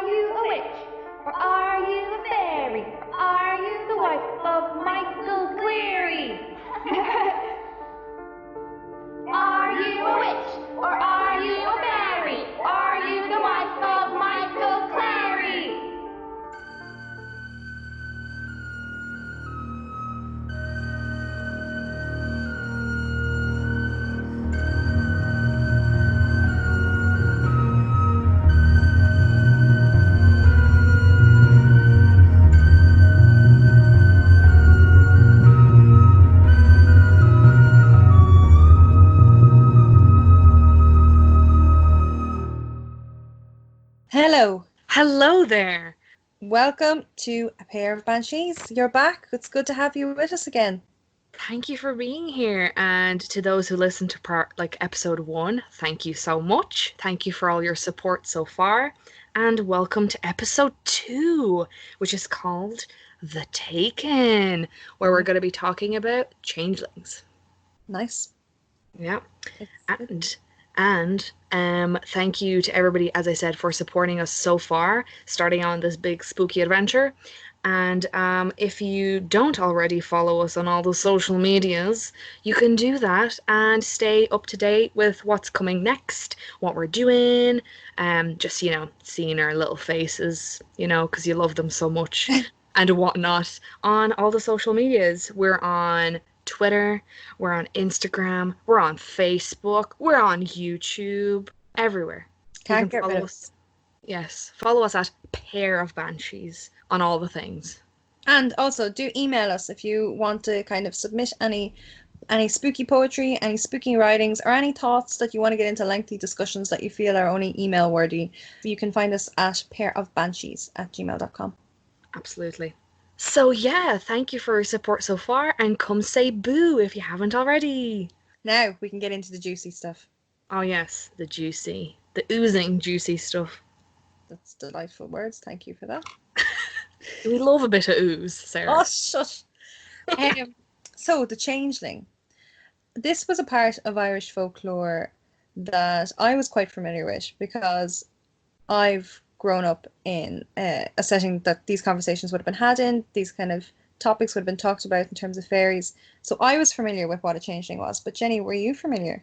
Are you a witch? Or are you a fairy? Or are you the wife of Michael Cleary? Are you a witch? Or are you a fairy? Are you the wife of Michael Cleary? Hello. Hello there. Welcome to A Pair of Banshees. You're back. It's good to have you with us again. Thank you for being here. And to those who listened to episode 1, thank you so much. Thank you for all your support so far. And welcome to episode 2, which is called The Taken, where we're going to be talking about changelings. Nice. Yeah. And thank you to everybody, as I said, for supporting us so far, starting on this big spooky adventure. And if you don't already follow us on all the social medias, you can do that and stay up to date with what's coming next, what we're doing, just, seeing our little faces, because you love them so much and whatnot on all the social medias. We're on Twitter, we're on Instagram, we're on Facebook, we're on YouTube, everywhere. Can't get rid of us. Yes, follow us at Pair of Banshees on all the things. And also do email us if you want to kind of submit any spooky poetry, any spooky writings, or any thoughts that you want to get into lengthy discussions that you feel are only email worthy. You can find us at pairofbanshees@gmail.com. Absolutely. So yeah, thank you for your support so far, and come say boo if you haven't already. Now we can get into the juicy stuff. Oh yes, the oozing juicy stuff. That's delightful words. Thank you for that. We love a bit of ooze, Sarah. Oh, shush. So the Changeling. This was a part of Irish folklore that I was quite familiar with because I've grown up in a setting that these conversations would have been had in, these kind of topics would have been talked about in terms of fairies. So I was familiar with what a changeling was. But Jenny, were you familiar?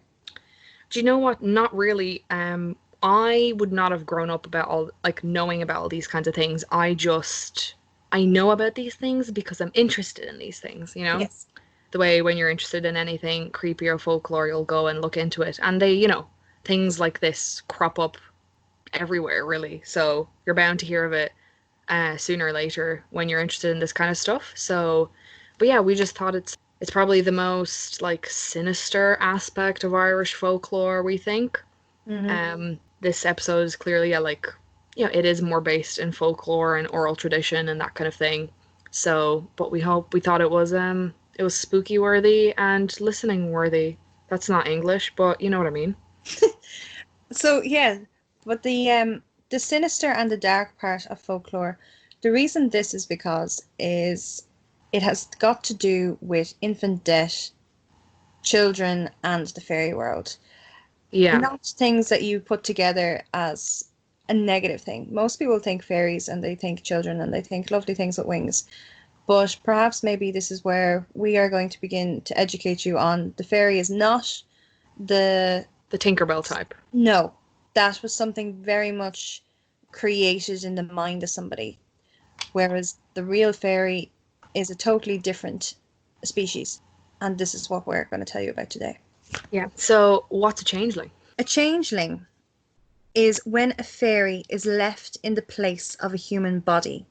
Do you know what? Not really. I would not have grown up knowing about all these kinds of things. I know about these things because I'm interested in these things, Yes. The way when you're interested in anything creepy or folklore, you'll go and look into it. And they, things like this crop up everywhere, really. So you're bound to hear of it sooner or later when you're interested in this kind of stuff. So, but yeah, we just thought it's probably the most sinister aspect of Irish folklore, we think. Mm-hmm. This episode is clearly it is more based in folklore and oral tradition and that kind of thing. So, but we thought it was spooky worthy and listening worthy. That's not English, but you know what I mean. So yeah, but the sinister and the dark part of folklore, the reason this is because it has got to do with infant death, children, and the fairy world. Yeah. Not things that you put together as a negative thing. Most people think fairies and they think children and they think lovely things with wings. But perhaps maybe this is where we are going to begin to educate you on the fairy is not the Tinkerbell type. No, that was something very much created in the mind of somebody. Whereas the real fairy is a totally different species. And this is what we're going to tell you about today. Yeah. So what's a changeling? A changeling is when a fairy is left in the place of a human body.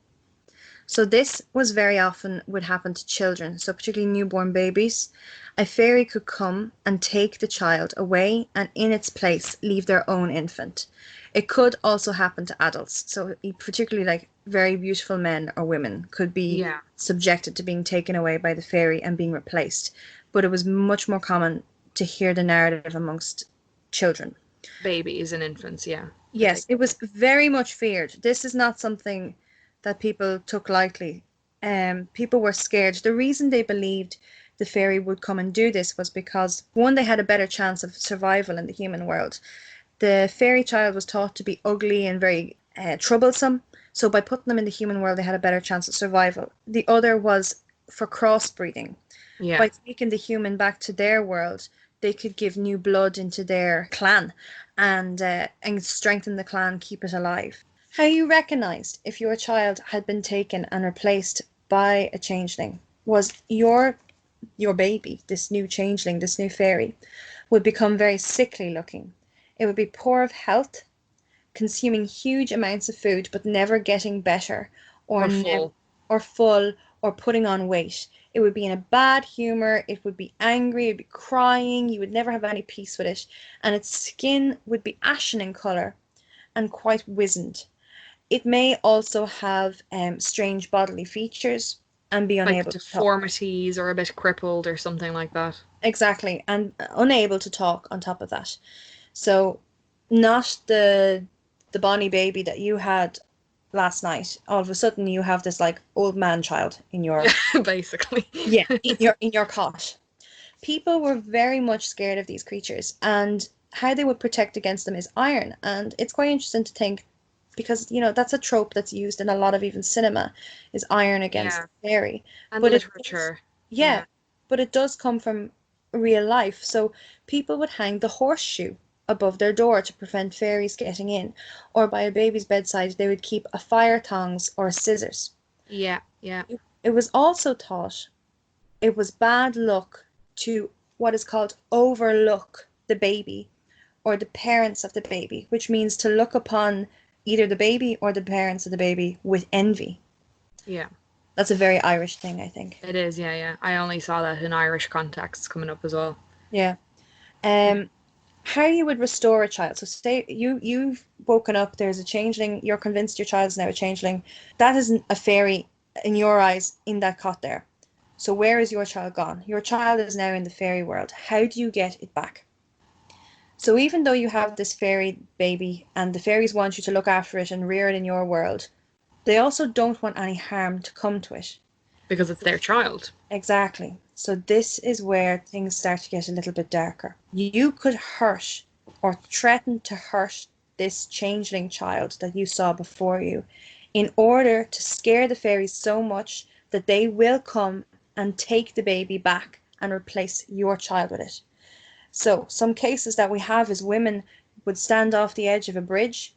So this was very often would happen to children, so particularly newborn babies. A fairy could come and take the child away and in its place leave their own infant. It could also happen to adults, so particularly very beautiful men or women could be subjected to being taken away by the fairy and being replaced. But it was much more common to hear the narrative amongst children. Babies and infants, yeah. Yes, it was very much feared. This is not something that people took lightly. People were scared. The reason they believed the fairy would come and do this was because, one, they had a better chance of survival in the human world. The fairy child was thought to be ugly and very troublesome. So by putting them in the human world, they had a better chance of survival. The other was for crossbreeding. Yeah. By taking the human back to their world, they could give new blood into their clan and strengthen the clan, keep it alive. How you recognized if your child had been taken and replaced by a changeling was your baby, this new changeling, this new fairy, would become very sickly looking. It would be poor of health, consuming huge amounts of food but never getting better Or full. or full or putting on weight. It would be in a bad humor, it would be angry, it would be crying, you would never have any peace with it, and its skin would be ashen in colour and quite wizened. It may also have strange bodily features and be Like unable to talk. deformities or a bit crippled or something like that. Exactly, and unable to talk on top of that. So not the Bonnie baby that you had last night. All of a sudden you have this like old man child in your Basically. in your cot. People were very much scared of these creatures, and how they would protect against them is iron. And it's quite interesting to think, because that's a trope that's used in a lot of even cinema, is iron against Yeah. the fairy. And But literature. yeah, but it does come from real life. So people would hang the horseshoe above their door to prevent fairies getting in, or by a baby's bedside they would keep a fire tongs or scissors. Yeah, yeah. It was also thought it was bad luck to what is called overlook the baby or the parents of the baby, which means to look upon either the baby or the parents of the baby with envy. Yeah. That's a very Irish thing, I think. It is, yeah, yeah. I only saw that in Irish contexts coming up as well. Yeah. Yeah. How you would restore a child. So say you've woken up, there's a changeling, you're convinced your child is now a changeling. That isn't a fairy in your eyes in that cot there. So where is your child gone? Your child is now in the fairy world. How do you get it back? So even though you have this fairy baby and the fairies want you to look after it and rear it in your world, they also don't want any harm to come to it. Because it's their child. Exactly. So this is where things start to get a little bit darker. You could hurt or threaten to hurt this changeling child that you saw before you in order to scare the fairies so much that they will come and take the baby back and replace your child with it. So some cases that we have is women would stand off the edge of a bridge,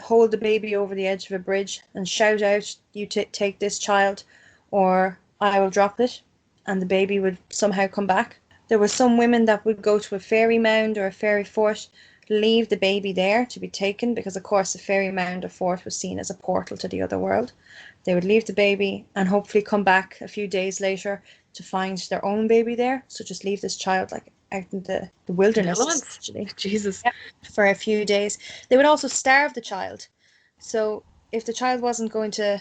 hold the baby over the edge of a bridge and shout out, you take this child or I will drop it, and the baby would somehow come back. There were some women that would go to a fairy mound or a fairy fort, leave the baby there to be taken, because of course a fairy mound or fort was seen as a portal to the other world. They would leave the baby and hopefully come back a few days later to find their own baby there. So just leave this child like out in the wilderness, essentially. Jesus. Yeah, for a few days. They would also starve the child. So if the child wasn't going to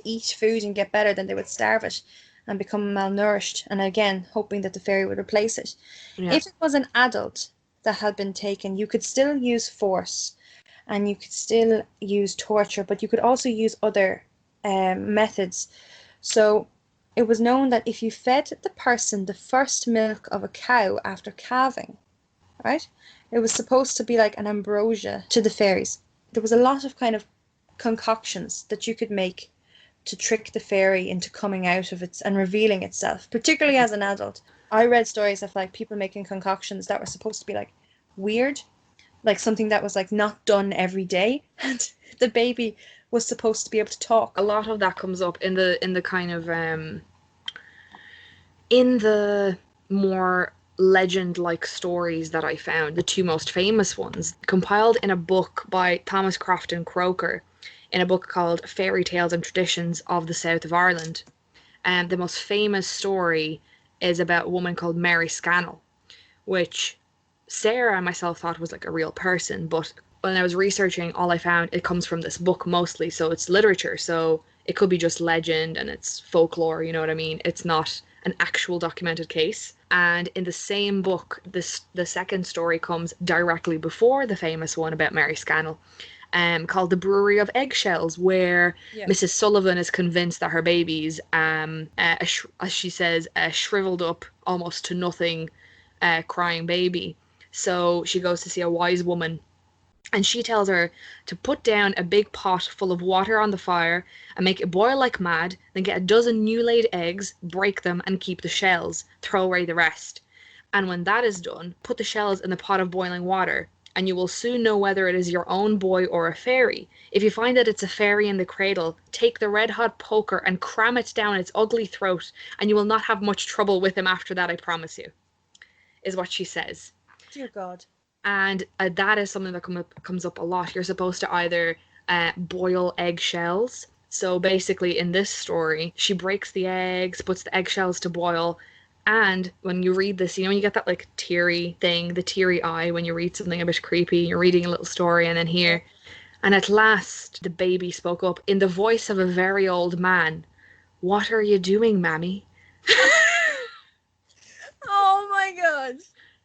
eat food and get better, then they would starve it and become malnourished, and again hoping that the fairy would replace it. Yeah. If it was an adult that had been taken, you could still use force and you could still use torture, but you could also use other methods. So it was known that if you fed the person the first milk of a cow after calving, right, it was supposed to be like an ambrosia to the fairies. There was a lot of kind of concoctions that you could make to trick the fairy into coming out of it and revealing itself, particularly as an adult. I read stories of like people making concoctions that were supposed to be like weird, like something that was like not done every day, and the baby was supposed to be able to talk. A lot of that comes up in the kind of in the more legend-like stories that I found. The two most famous ones, compiled in a book by Thomas Crofton Croker, in a book called Fairy Tales and Traditions of the South of Ireland. And the most famous story is about a woman called Mary Scannell, which Sarah and myself thought was like a real person, but when I was researching, all I found, it comes from this book mostly, so it's literature, so it could be just legend and it's folklore, you know what I mean? It's not an actual documented case. And in the same book, the second story comes directly before the famous one about Mary Scannell, called The Brewery of Eggshells, where Mrs. Sullivan is convinced that her baby's, as she says, a shriveled up, almost to nothing, crying baby. So she goes to see a wise woman And she tells her to put down a big pot full of water on the fire and make it boil like mad, then get a dozen new laid eggs, break them, and keep the shells. Throw away the rest. And when that is done, put the shells in the pot of boiling water, and you will soon know whether it is your own boy or a fairy. If you find that it's a fairy in the cradle, take the red hot poker and cram it down its ugly throat, and you will not have much trouble with him after that, I promise you, is what she says. Dear God. And that is something that comes up a lot. You're supposed to either boil eggshells. So basically, in this story, she breaks the eggs, puts the eggshells to boil. And when you read this, you get that like teary thing, the teary eye when you read something a bit creepy. You're reading a little story, and then here. And at last, the baby spoke up in the voice of a very old man. "What are you doing, Mammy?" Oh my God.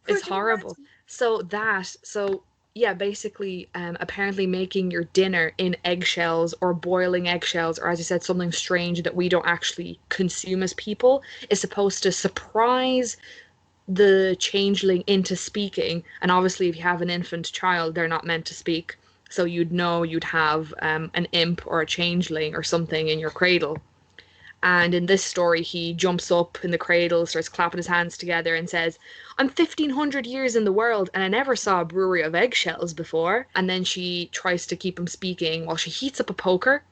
It's horrible. So yeah, basically, apparently making your dinner in eggshells or boiling eggshells, or as you said, something strange that we don't actually consume as people, is supposed to surprise the changeling into speaking. And obviously, if you have an infant child, they're not meant to speak. So you'd know you'd have an imp or a changeling or something in your cradle. And in this story, he jumps up in the cradle, starts clapping his hands together, and says, "I'm 1,500 years in the world, and I never saw a brewery of eggshells before." And then she tries to keep him speaking while she heats up a poker.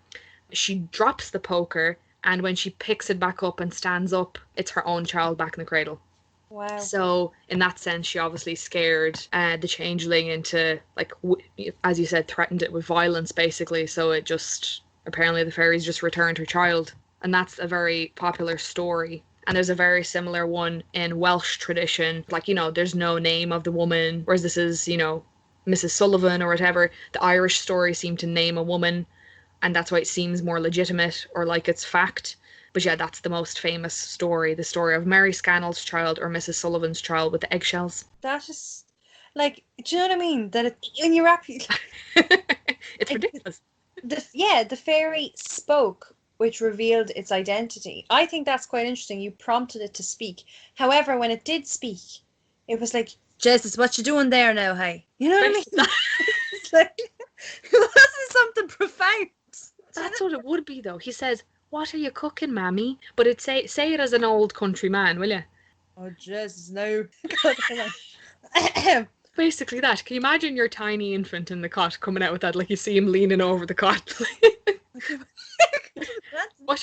She drops the poker, and when she picks it back up and stands up, it's her own child back in the cradle. Wow. So in that sense, she obviously scared the changeling into, like, as you said, threatened it with violence, basically. So it just, apparently the fairies just returned her child. And that's a very popular story. And there's a very similar one in Welsh tradition. Like, there's no name of the woman, whereas this is, Mrs. Sullivan or whatever. The Irish stories seem to name a woman, and that's why it seems more legitimate or like it's fact. But yeah, that's the most famous story, the story of Mary Scannell's child or Mrs. Sullivan's child with the eggshells. That is, like, do you know what I mean? That when you wrap, It's ridiculous. The fairy spoke, which revealed its identity. I think that's quite interesting. You prompted it to speak. However, when it did speak, it was like, Jesus, what you doing there now, hey? You know what I mean? It's like, this is something profound. That's what it would be, though. He says, "What are you cooking, Mammy?" But it say it as an old country man, will you? Oh, Jesus, no. Basically that. Can you imagine your tiny infant in the cot coming out with that, like you see him leaning over the cot? What's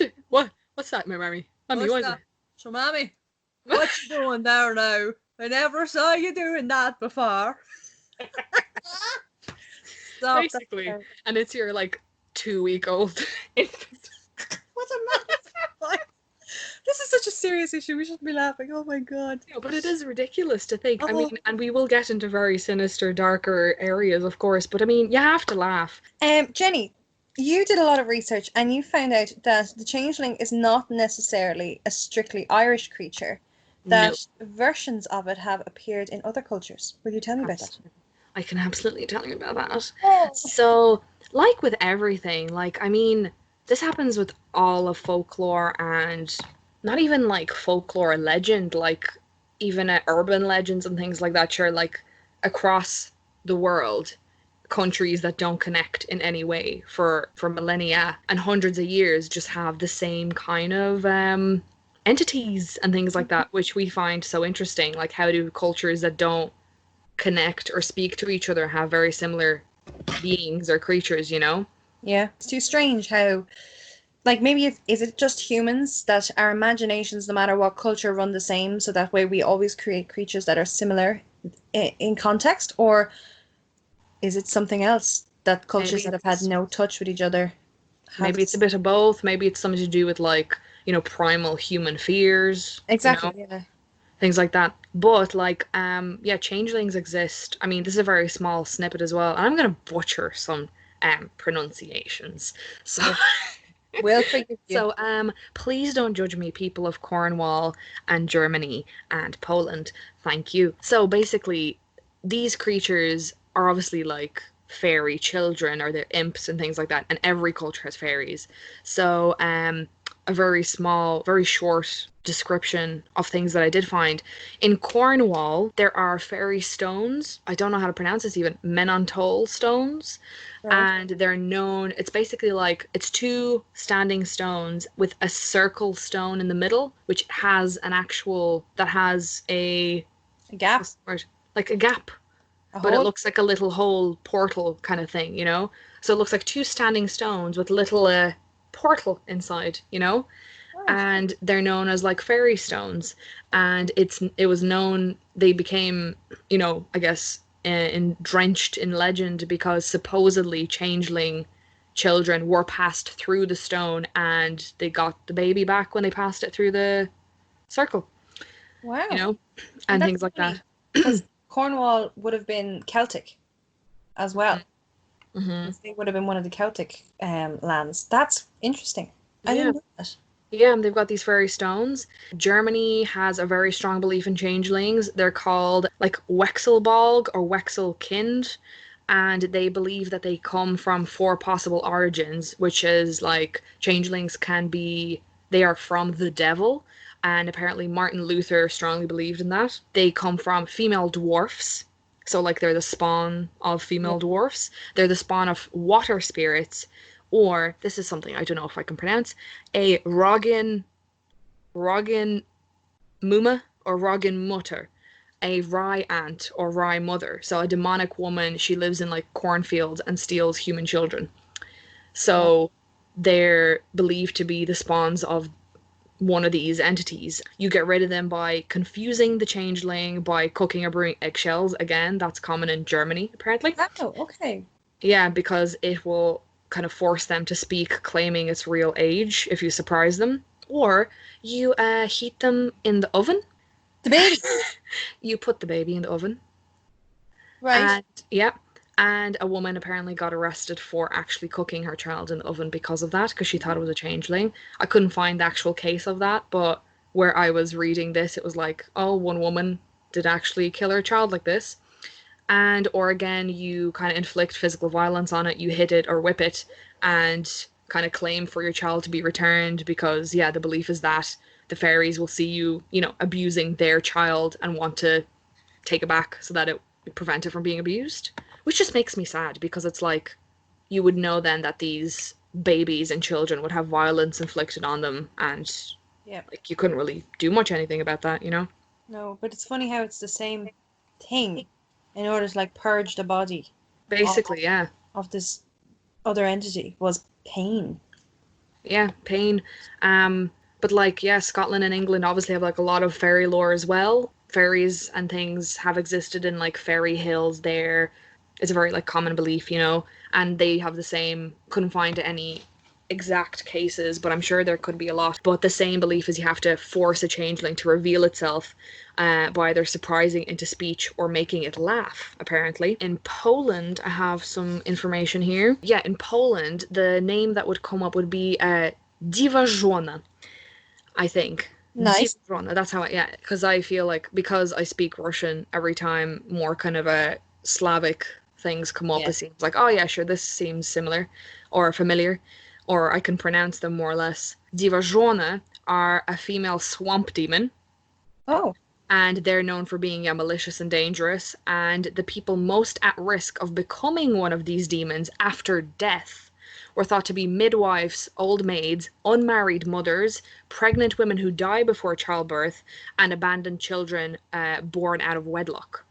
that, my Mammy? Mammy, what is it? So, Mammy, what you doing there now? I never saw you doing that before. Stop. Basically. And it's your, like, 2-week-old infant. What's a man? This is such a serious issue. We shouldn't be laughing. Oh my God. Yeah, but it is ridiculous to think. I mean, and we will get into very sinister, darker areas, of course. But I mean, you have to laugh. Jenny, you did a lot of research and you found out that the changeling is not necessarily a strictly Irish creature. That versions of it have appeared in other cultures. Will you tell me about that? I can absolutely tell you about that. Oh. So, like with everything, like, I mean, this happens with all of folklore, and not even like folklore legend, like even urban legends and things like that. Sure, like across the world, countries that don't connect in any way for millennia and hundreds of years just have the same kind of entities and things like that, which we find so interesting. Like, how do cultures that don't connect or speak to each other have very similar beings or creatures, Yeah, it's too strange how, like, maybe is it just humans that our imaginations, no matter what culture, run the same, so that way we always create creatures that are similar in context, or is it something else that cultures that have had no touch with each other have? Maybe it's a bit of both. Maybe it's something to do with, like, primal human fears. Exactly, yeah. Things like that. But, like, yeah, changelings exist. I mean, this is a very small snippet as well. And I'm going to butcher some pronunciations. So, we'll forgive you. So, please don't judge me, people of Cornwall and Germany and Poland. Thank you. So, basically, these creatures are obviously, like, fairy children, or they're imps and things like that. And every culture has fairies. So, a very small, very short description of things that I did find. In Cornwall, there are fairy stones. I don't know how to pronounce this even. Menontoll stones. Right. And they're known, it's basically like, it's two standing stones with a circle stone in the middle, which has an actual, that has a, A gap, what's the word? Like a gap, a but it hole. looks like a little hole portal kind of thing, you know? So it looks like two standing stones with little portal inside, you know? Oh, And they're known as like fairy stones. And it was known they became, you know, I guess drenched in legend because supposedly changeling children were passed through the stone and they got the baby back when they passed it through the circle, you wow. know, And and that's things like that. funny because Cornwall would have been Celtic as well. Hmm. They would have been one of the Celtic lands. That's interesting. I Yeah. didn't know that. Yeah, and they've got these fairy stones. Germany has a very strong belief in changelings. They're called like Wechselbalg or Wechselkind, and they believe that they come from four possible origins, which is like changelings can be, they are from the devil, and apparently Martin Luther strongly believed in that. They come from female dwarfs. So, like, they're the spawn of Yeah. female dwarfs. They're the spawn of water spirits, or this is something I don't know if I can pronounce, a Rogin Muma or Rogin Mutter, a rye aunt or rye mother. So a demonic woman, she lives in like cornfields and steals human children. Wow. So they're believed to be the spawns of one of these entities. You get rid of them by confusing the changeling, by cooking or brewing eggshells. Again, that's common in Germany, apparently. Oh, okay. Yeah, because it will kind of force them to speak, claiming its real age if you surprise them. Or you heat them in the oven. The baby, You put the baby in the oven. right? And yeah, and a woman apparently got arrested for actually cooking her child in the oven because of that, because she thought it was a changeling. I couldn't find the actual case of that, but where I was reading this, it was like, oh, one woman did actually kill her child like this. And or again, you kind of inflict physical violence on it, you hit it or whip it, and kind of claim for your child to be returned because yeah, the belief is that the fairies will see you, you know, abusing their child and want to take it back so that it prevent it from being abused, which just makes me sad because it's like you would know then that these babies and children would have violence inflicted on them, and Yeah. like you couldn't really do much anything about that, you know. No, but it's funny how it's the same thing in order to like purge the body of, Basically, yeah. of this other entity was pain. Yeah, pain. But like, yeah, Scotland and England obviously have like a lot of fairy lore as well. Fairies and things have existed in like fairy hills there. It's a very like common belief, you know, and they have the same, couldn't find any exact cases, but I'm sure there could be a lot. But the same belief is you have to force a changeling to reveal itself by either surprising into speech or making it laugh, apparently. In Poland, I have some information here. Yeah, in Poland, the name that would come up would be Diva Żona, I think. Diva Nice. Żona, that's how I, yeah, because I feel like, because I speak Russian, every time more kind of a Slavic things come up, Yeah. it seems like, oh yeah, sure, this seems similar or familiar, or I can pronounce them more or less. Divajona are a female swamp demon, Oh, and they're known for being, yeah, malicious and dangerous. And the people most at risk of becoming one of these demons after death were thought to be midwives, old maids, unmarried mothers, pregnant women who die before childbirth, and abandoned children born out of wedlock,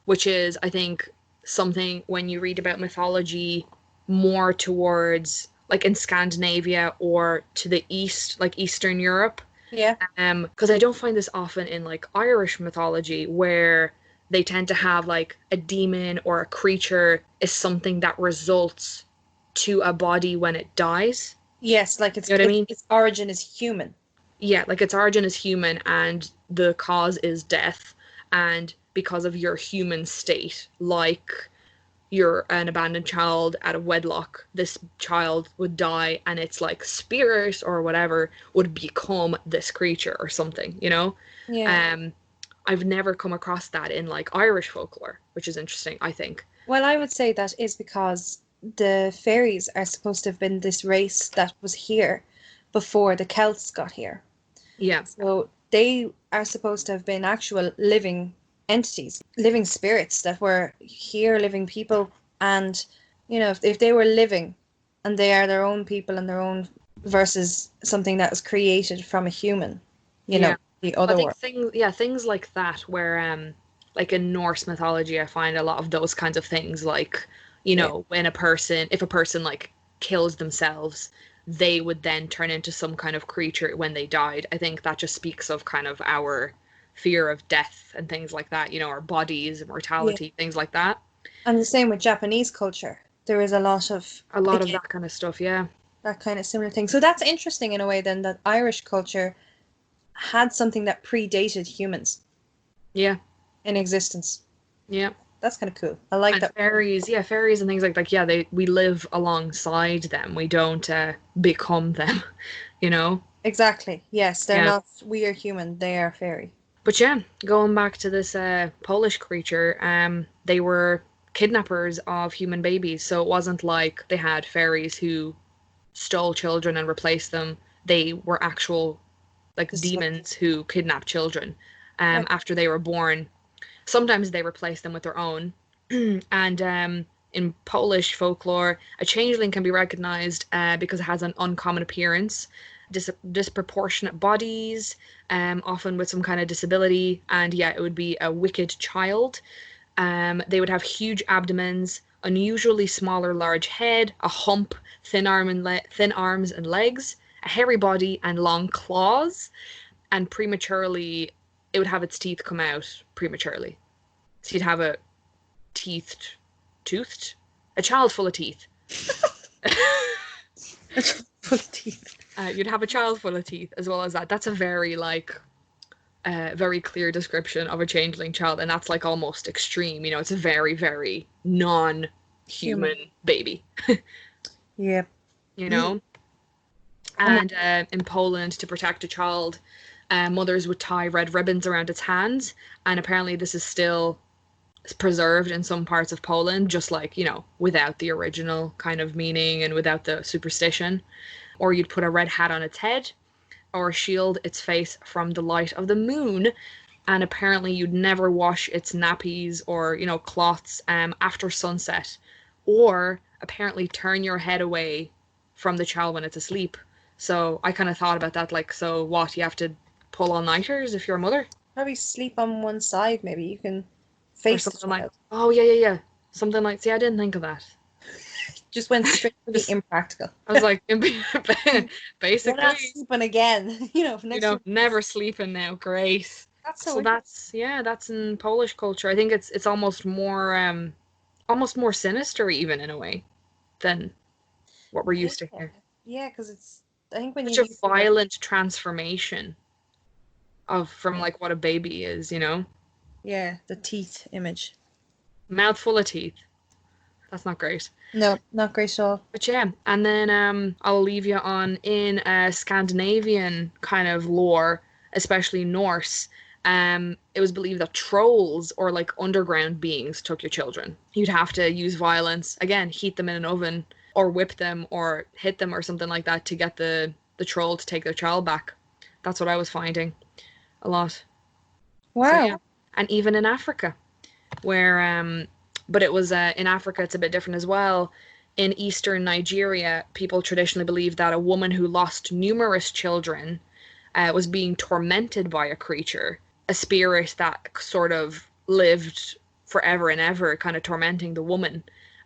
which is, I think, something when you read about mythology more towards like in Scandinavia or to the east, like Eastern Europe. yeah. Because I don't find this often in like Irish mythology where they tend to have like a demon or a creature is something that results to a body when it dies. Yes, like You know what I mean? its origin is human. Yeah, like its origin is human and the cause is death. And because of your human state, like you're an abandoned child out of wedlock, this child would die and its like spirit or whatever would become this creature or something, you know? Yeah. Um, I've never come across that in like Irish folklore, which is interesting, I think. Well, I would say that is because the fairies are supposed to have been this race that was here before the Celts got here. Yeah. So they are supposed to have been actual living entities, living spirits that were here, living people. And, you know, if they were living and they are their own people and their own versus something that was created from a human, you Yeah. know, the I other think world. things like that where like in Norse mythology I find a lot of those kinds of things like, you Yeah. know, if a person like kills themselves, they would then turn into some kind of creature when they died. I think that just speaks of kind of our fear of death and things like that, you know, our bodies, Yeah. mortality, things like that. And the same with Japanese culture. There is a lot of, A lot of again, that kind of stuff, yeah. that kind of similar thing. So that's interesting in a way then that Irish culture had something that predated humans Yeah. in existence. Yeah. That's kind of cool. I like And that. fairies, yeah, fairies and things like yeah, we live alongside them. We don't become them, you know? Exactly. Yes, they're Yeah. not, we are human, they are fairy. But yeah, going back to this Polish creature, they were kidnappers of human babies. So it wasn't like they had fairies who stole children and replaced them. They were actual like This is what, demons who kidnapped children right. after they were born. Sometimes they replace them with their own. And in Polish folklore, a changeling can be recognized because it has an uncommon appearance, disproportionate bodies, often with some kind of disability, and yeah, it would be a wicked child. They would have huge abdomens, unusually small or large head, a hump, thin arms and legs, a hairy body, and long claws. And prematurely, it would have its teeth come out prematurely. So you'd have teethed, toothed, a child full of teeth. Full of teeth. You'd have a child full of teeth as well as that. That's a very like very clear description of a changeling child, and that's like almost extreme. You know, it's a very, very Human. non-human baby. Yeah. You Mm. know, Oh my, and in Poland, to protect a child, mothers would tie red ribbons around its hands, and apparently this is still preserved in some parts of Poland, just like, you know, without the original kind of meaning and without the superstition. Or you'd put a red hat on its head or shield its face from the light of the moon. And apparently you'd never wash its nappies or, you know, cloths after sunset. Or apparently turn your head away from the child when it's asleep. So I kind of thought about that, like, so what, you have to pull all-nighters if you're a mother? probably sleep on one side, maybe. You can Or face the something like, child. oh, yeah, yeah, yeah. Something like, see, I didn't think of that. Just went straight for the Just impractical. I was like, You're not basically, sleeping again. You know, you next know, week. never sleeping now. Great. That's so So interesting. that's in Polish culture. I think it's almost more sinister even in a way than what we're Yeah. used to here. Yeah, because it's, I think when you Such a use the word, violent transformation of from yeah, like what a baby is, you know, yeah, the teeth image. mouthful of teeth. That's not great. No, not great at all. But yeah, and then I'll leave you on in Scandinavian kind of lore, especially Norse. It was believed that trolls or like underground beings took your children. You'd have to use violence, again, heat them in an oven or whip them or hit them or something like that to get the troll to take their child back. That's what I was finding a lot. So yeah, Wow. and even in Africa where but it was in Africa it's a bit different as well. In eastern Nigeria, people traditionally believe that a woman who lost numerous children was being tormented by a creature, a spirit that sort of lived forever and ever, kind of tormenting the woman.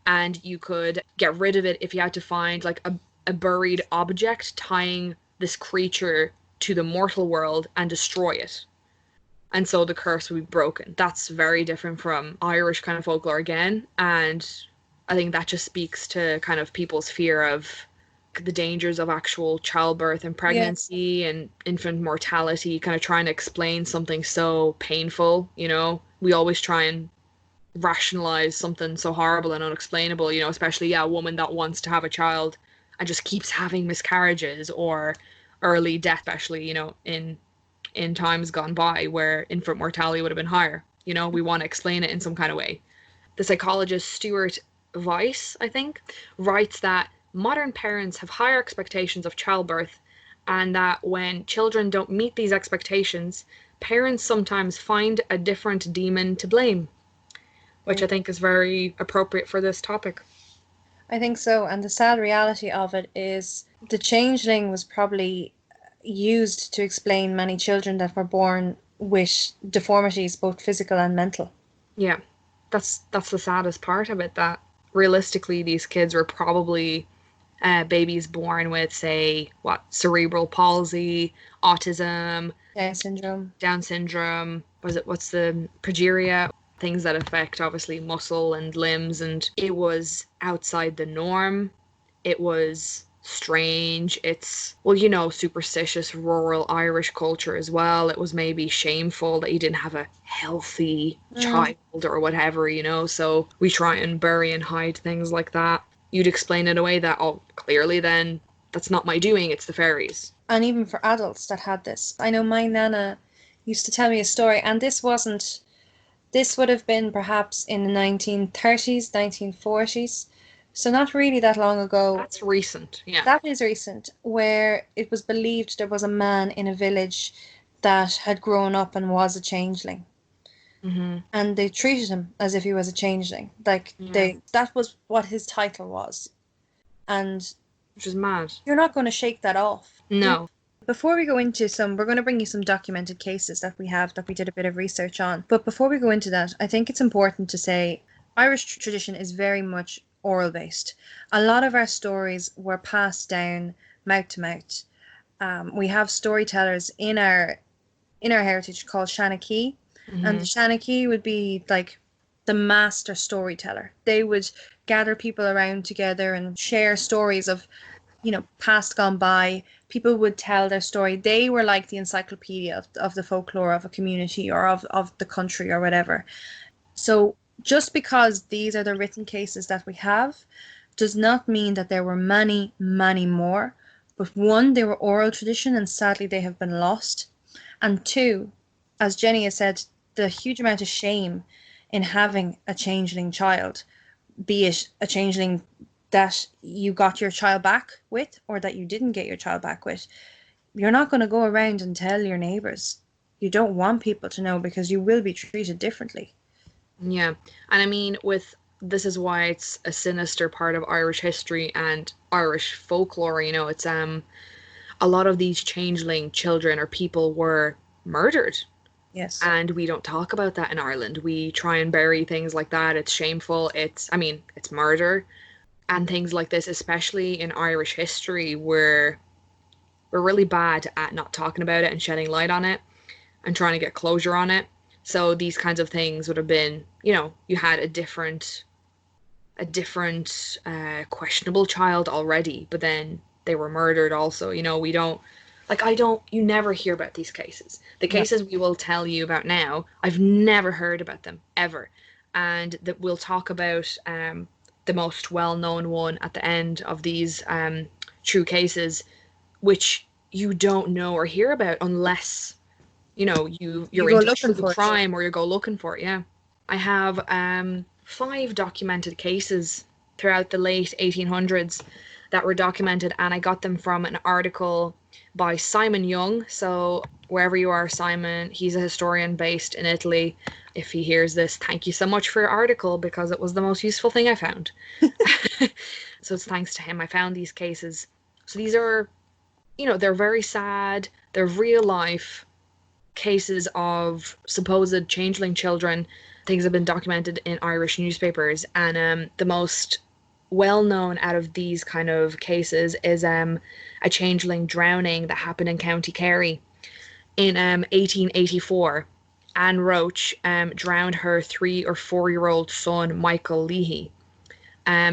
And you could get rid of it if you had to find like a buried object tying this creature to the mortal world and destroy it, and so the curse would be broken. That's very different from Irish kind of folklore again, and I think that just speaks to kind of people's fear of the dangers of actual childbirth and Yeah. pregnancy and infant mortality, kind of trying to explain something so painful, you know. We always try and rationalize something so horrible and unexplainable, you know, especially yeah, a woman that wants to have a child and just keeps having miscarriages or early death, especially, you know, in times gone by where infant mortality would have been higher. You know, we want to explain it in some kind of way. The psychologist Stuart Weiss, I think, writes that modern parents have higher expectations of childbirth and that when children don't meet these expectations, parents sometimes find a different demon to blame, which I think is very appropriate for this topic. I think so. And the sad reality of it is the changeling was probably used to explain many children that were born with deformities, both physical and mental. Yeah, that's the saddest part of it, that realistically these kids were probably babies born with, say, cerebral palsy, autism, Down syndrome. What's the progeria, things that affect obviously muscle and limbs, and it was outside the norm. It was strange. It's, well, superstitious rural Irish culture as well. It was maybe shameful that you didn't have a healthy child or whatever, so we try and bury and hide things like that. You'd explain it away that, oh, clearly then that's not my doing, it's the fairies. And even for adults that had this. I know my nana used to tell me a story, and this would have been perhaps in the 1930s, 1940s. So not really that long ago. That's recent, yeah. That is recent, where it was believed there was a man in a village that had grown up and was a changeling. Mm-hmm. And they treated him as if he was a changeling. That was what his title was. And which is mad. You're not going to shake that off. No. Before we go into we're going to bring you some documented cases that we did a bit of research on. But before we go into that, I think it's important to say Irish tradition is very much oral based. A lot of our stories were passed down mouth to mouth. We have storytellers in our heritage called Shanachie, and the Shanachie would be like the master storyteller. They would gather people around together and share stories of, past gone by. People would tell their story. They were like the encyclopedia of the folklore of a community or of the country or whatever. So just because these are the written cases that we have does not mean that there were many, many more. But one, they were oral tradition and sadly they have been lost. And two, as Jenny has said, the huge amount of shame in having a changeling child, be it a changeling that you got your child back with or that you didn't get your child back with. You're not going to go around and tell your neighbours. You don't want people to know because you will be treated differently. Yeah. And I mean, this is why it's a sinister part of Irish history and Irish folklore. It's a lot of these changeling children or people were murdered. Yes. And we don't talk about that in Ireland. We try and bury things like that. It's shameful. It's murder. And things like this, especially in Irish history, we're really bad at not talking about it and shedding light on it and trying to get closure on it. So these kinds of things would have been, you had a different questionable child already, but then they were murdered also. You never hear about these cases. The cases we will tell you about now, I've never heard about them ever. And that we'll talk about the most well-known one at the end of these true cases, which you don't know or hear about unless you're into true crime or you go looking for it. Yeah, I have 5 documented cases throughout the late 1800s that were documented, and I got them from an article by Simon Young. So wherever you are, Simon, he's a historian based in Italy. If he hears this, thank you so much for your article because it was the most useful thing I found. So it's thanks to him I found these cases. So these are, they're very sad. They're real life cases of supposed changeling children. Things have been documented in Irish newspapers, and the most well-known out of these kind of cases is a changeling drowning that happened in County Kerry in 1884. Anne Roach drowned her 3 or 4-year-old son, Michael Leahy.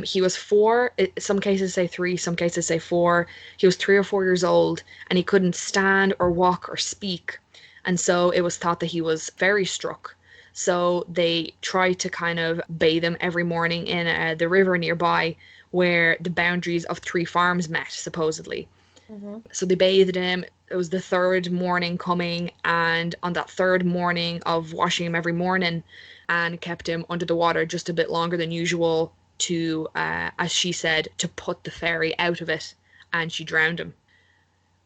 He was 4, some cases say 3, some cases say 4. He was 3 or 4 years old, and he couldn't stand or walk or speak. And so it was thought that he was fairy struck. So they tried to kind of bathe him every morning in the river nearby where the boundaries of 3 farms met, supposedly. Mm-hmm. So they bathed him. It was the 3rd morning coming, and on that 3rd morning of washing him every morning, Anne kept him under the water just a bit longer than usual to, as she said, to put the fairy out of it, and she drowned him.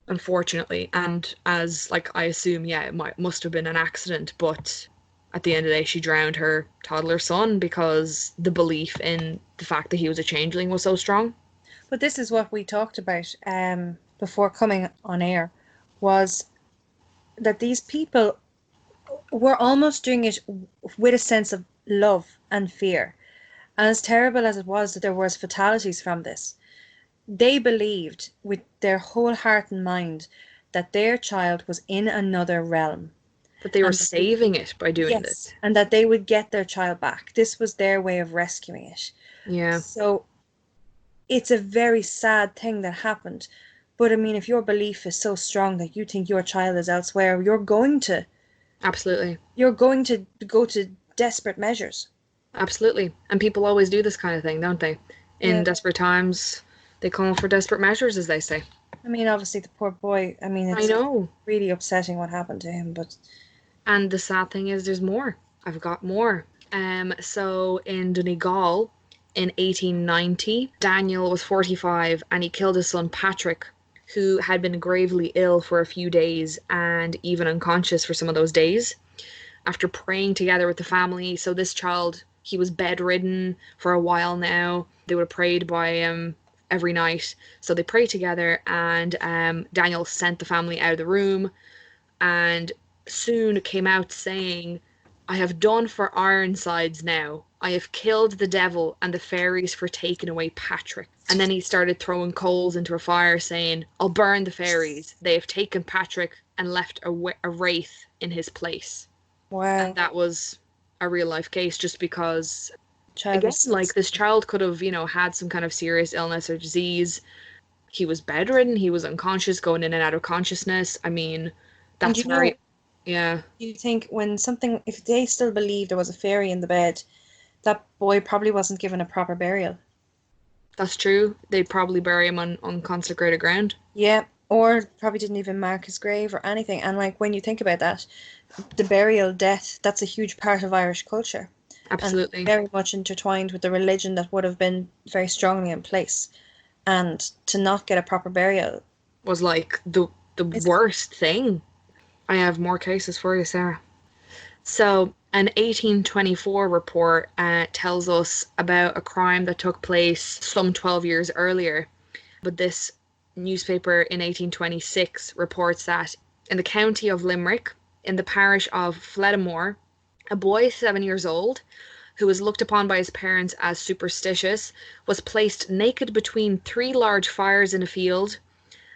unfortunately. And as like I assume, yeah, must have been an accident, but at the end of the day, she drowned her toddler son because the belief in the fact that he was a changeling was so strong. But this is what we talked about before coming on air, was that these people were almost doing it with a sense of love and fear. And as terrible as it was that there was fatalities from this, they believed with their whole heart and mind that their child was in another realm. That they were And saving it by doing yes, this. and that they would get their child back. This was their way of rescuing it. Yeah, So it's a very sad thing that happened. But I mean, if your belief is so strong that you think your child is elsewhere, absolutely. you're going to go to desperate measures. Absolutely. And people always do this kind of thing, don't they? In Yeah. desperate times, they call for desperate measures, as they say. I mean, obviously the poor boy, I mean, I it's know. really upsetting what happened to him, but And the sad thing is, there's more. I've got more. So in Donegal in 1890, Daniel was 45 and he killed his son Patrick, who had been gravely ill for a few days and even unconscious for some of those days. After praying together with the family, so this child, he was bedridden for a while now. They would have prayed by him every night. So they prayed together, and Daniel sent the family out of the room and soon came out saying, I have done for Ironsides now. I have killed the devil and the fairies for taking away Patrick. And then he started throwing coals into a fire, saying, I'll burn the fairies. They have taken Patrick and left a wraith in his place. wow, And that was a real life case, just because, child again, was like this child could have, had some kind of serious illness or disease. He was bedridden, he was unconscious, going in and out of consciousness. I mean, and that's very, yeah, you think when something, if they still believe there was a fairy in the bed, that boy probably wasn't given a proper burial. that's true. They'd probably bury him on unconsecrated ground. Yeah, or probably didn't even mark his grave or anything. And like when you think about that, the burial death, that's a huge part of Irish culture and Absolutely. very much intertwined with the religion that would have been very strongly in place. And to not get a proper burial Was like the is worst thing. I have more cases for you, Sarah. So, an 1824 report tells us about a crime that took place some 12 years earlier. But this newspaper in 1826 reports that in the county of Limerick, in the parish of Fledamore, a boy 7 years old, who was looked upon by his parents as superstitious, was placed naked between three large fires in a field,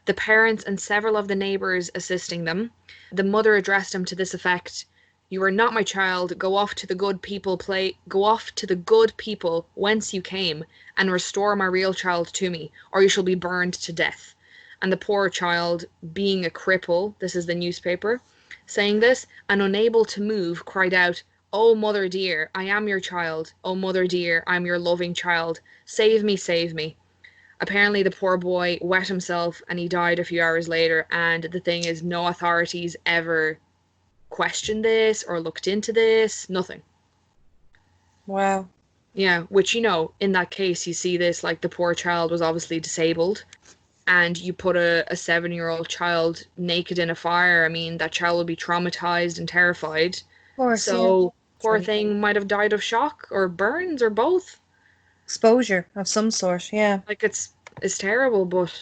the parents and several of the neighbours assisting them. The mother addressed him to this effect: You are not my child. Go off to the good people whence you came, and restore my real child to me, or you shall be burned to death. And the poor child, being a cripple, this is the newspaper saying this, and unable to move, cried out, Oh, mother dear, I am your child. Oh, mother dear, I am your loving child. Save me, save me. Apparently, the poor boy wet himself and he died a few hours later. And the thing is, no authorities ever questioned this or looked into this. Nothing. wow. Yeah, which, in that case, you see this, like the poor child was obviously disabled. And you put a 7-year-old child naked in a fire. I mean, that child would be traumatized and terrified. Of course, yeah. So, It's poor really thing might have died of shock or burns or both. exposure of some sort, yeah. Like it's terrible, but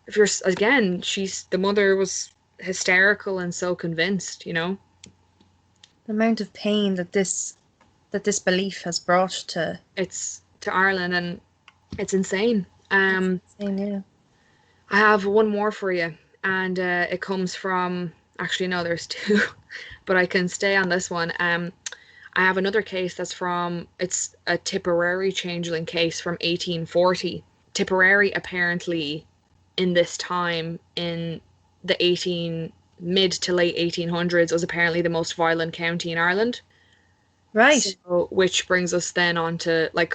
if you're again, the mother was hysterical and so convinced. The amount of pain that this belief has brought to It's to Ireland and it's insane. it's insane, yeah. I have one more for you, and it comes from, actually no, there's two, but I can stay on this one. I have another case it's a Tipperary changeling case from 1840. Tipperary apparently in this time in the mid to late 1800s was apparently the most violent county in Ireland. Right. So, which brings us then on to like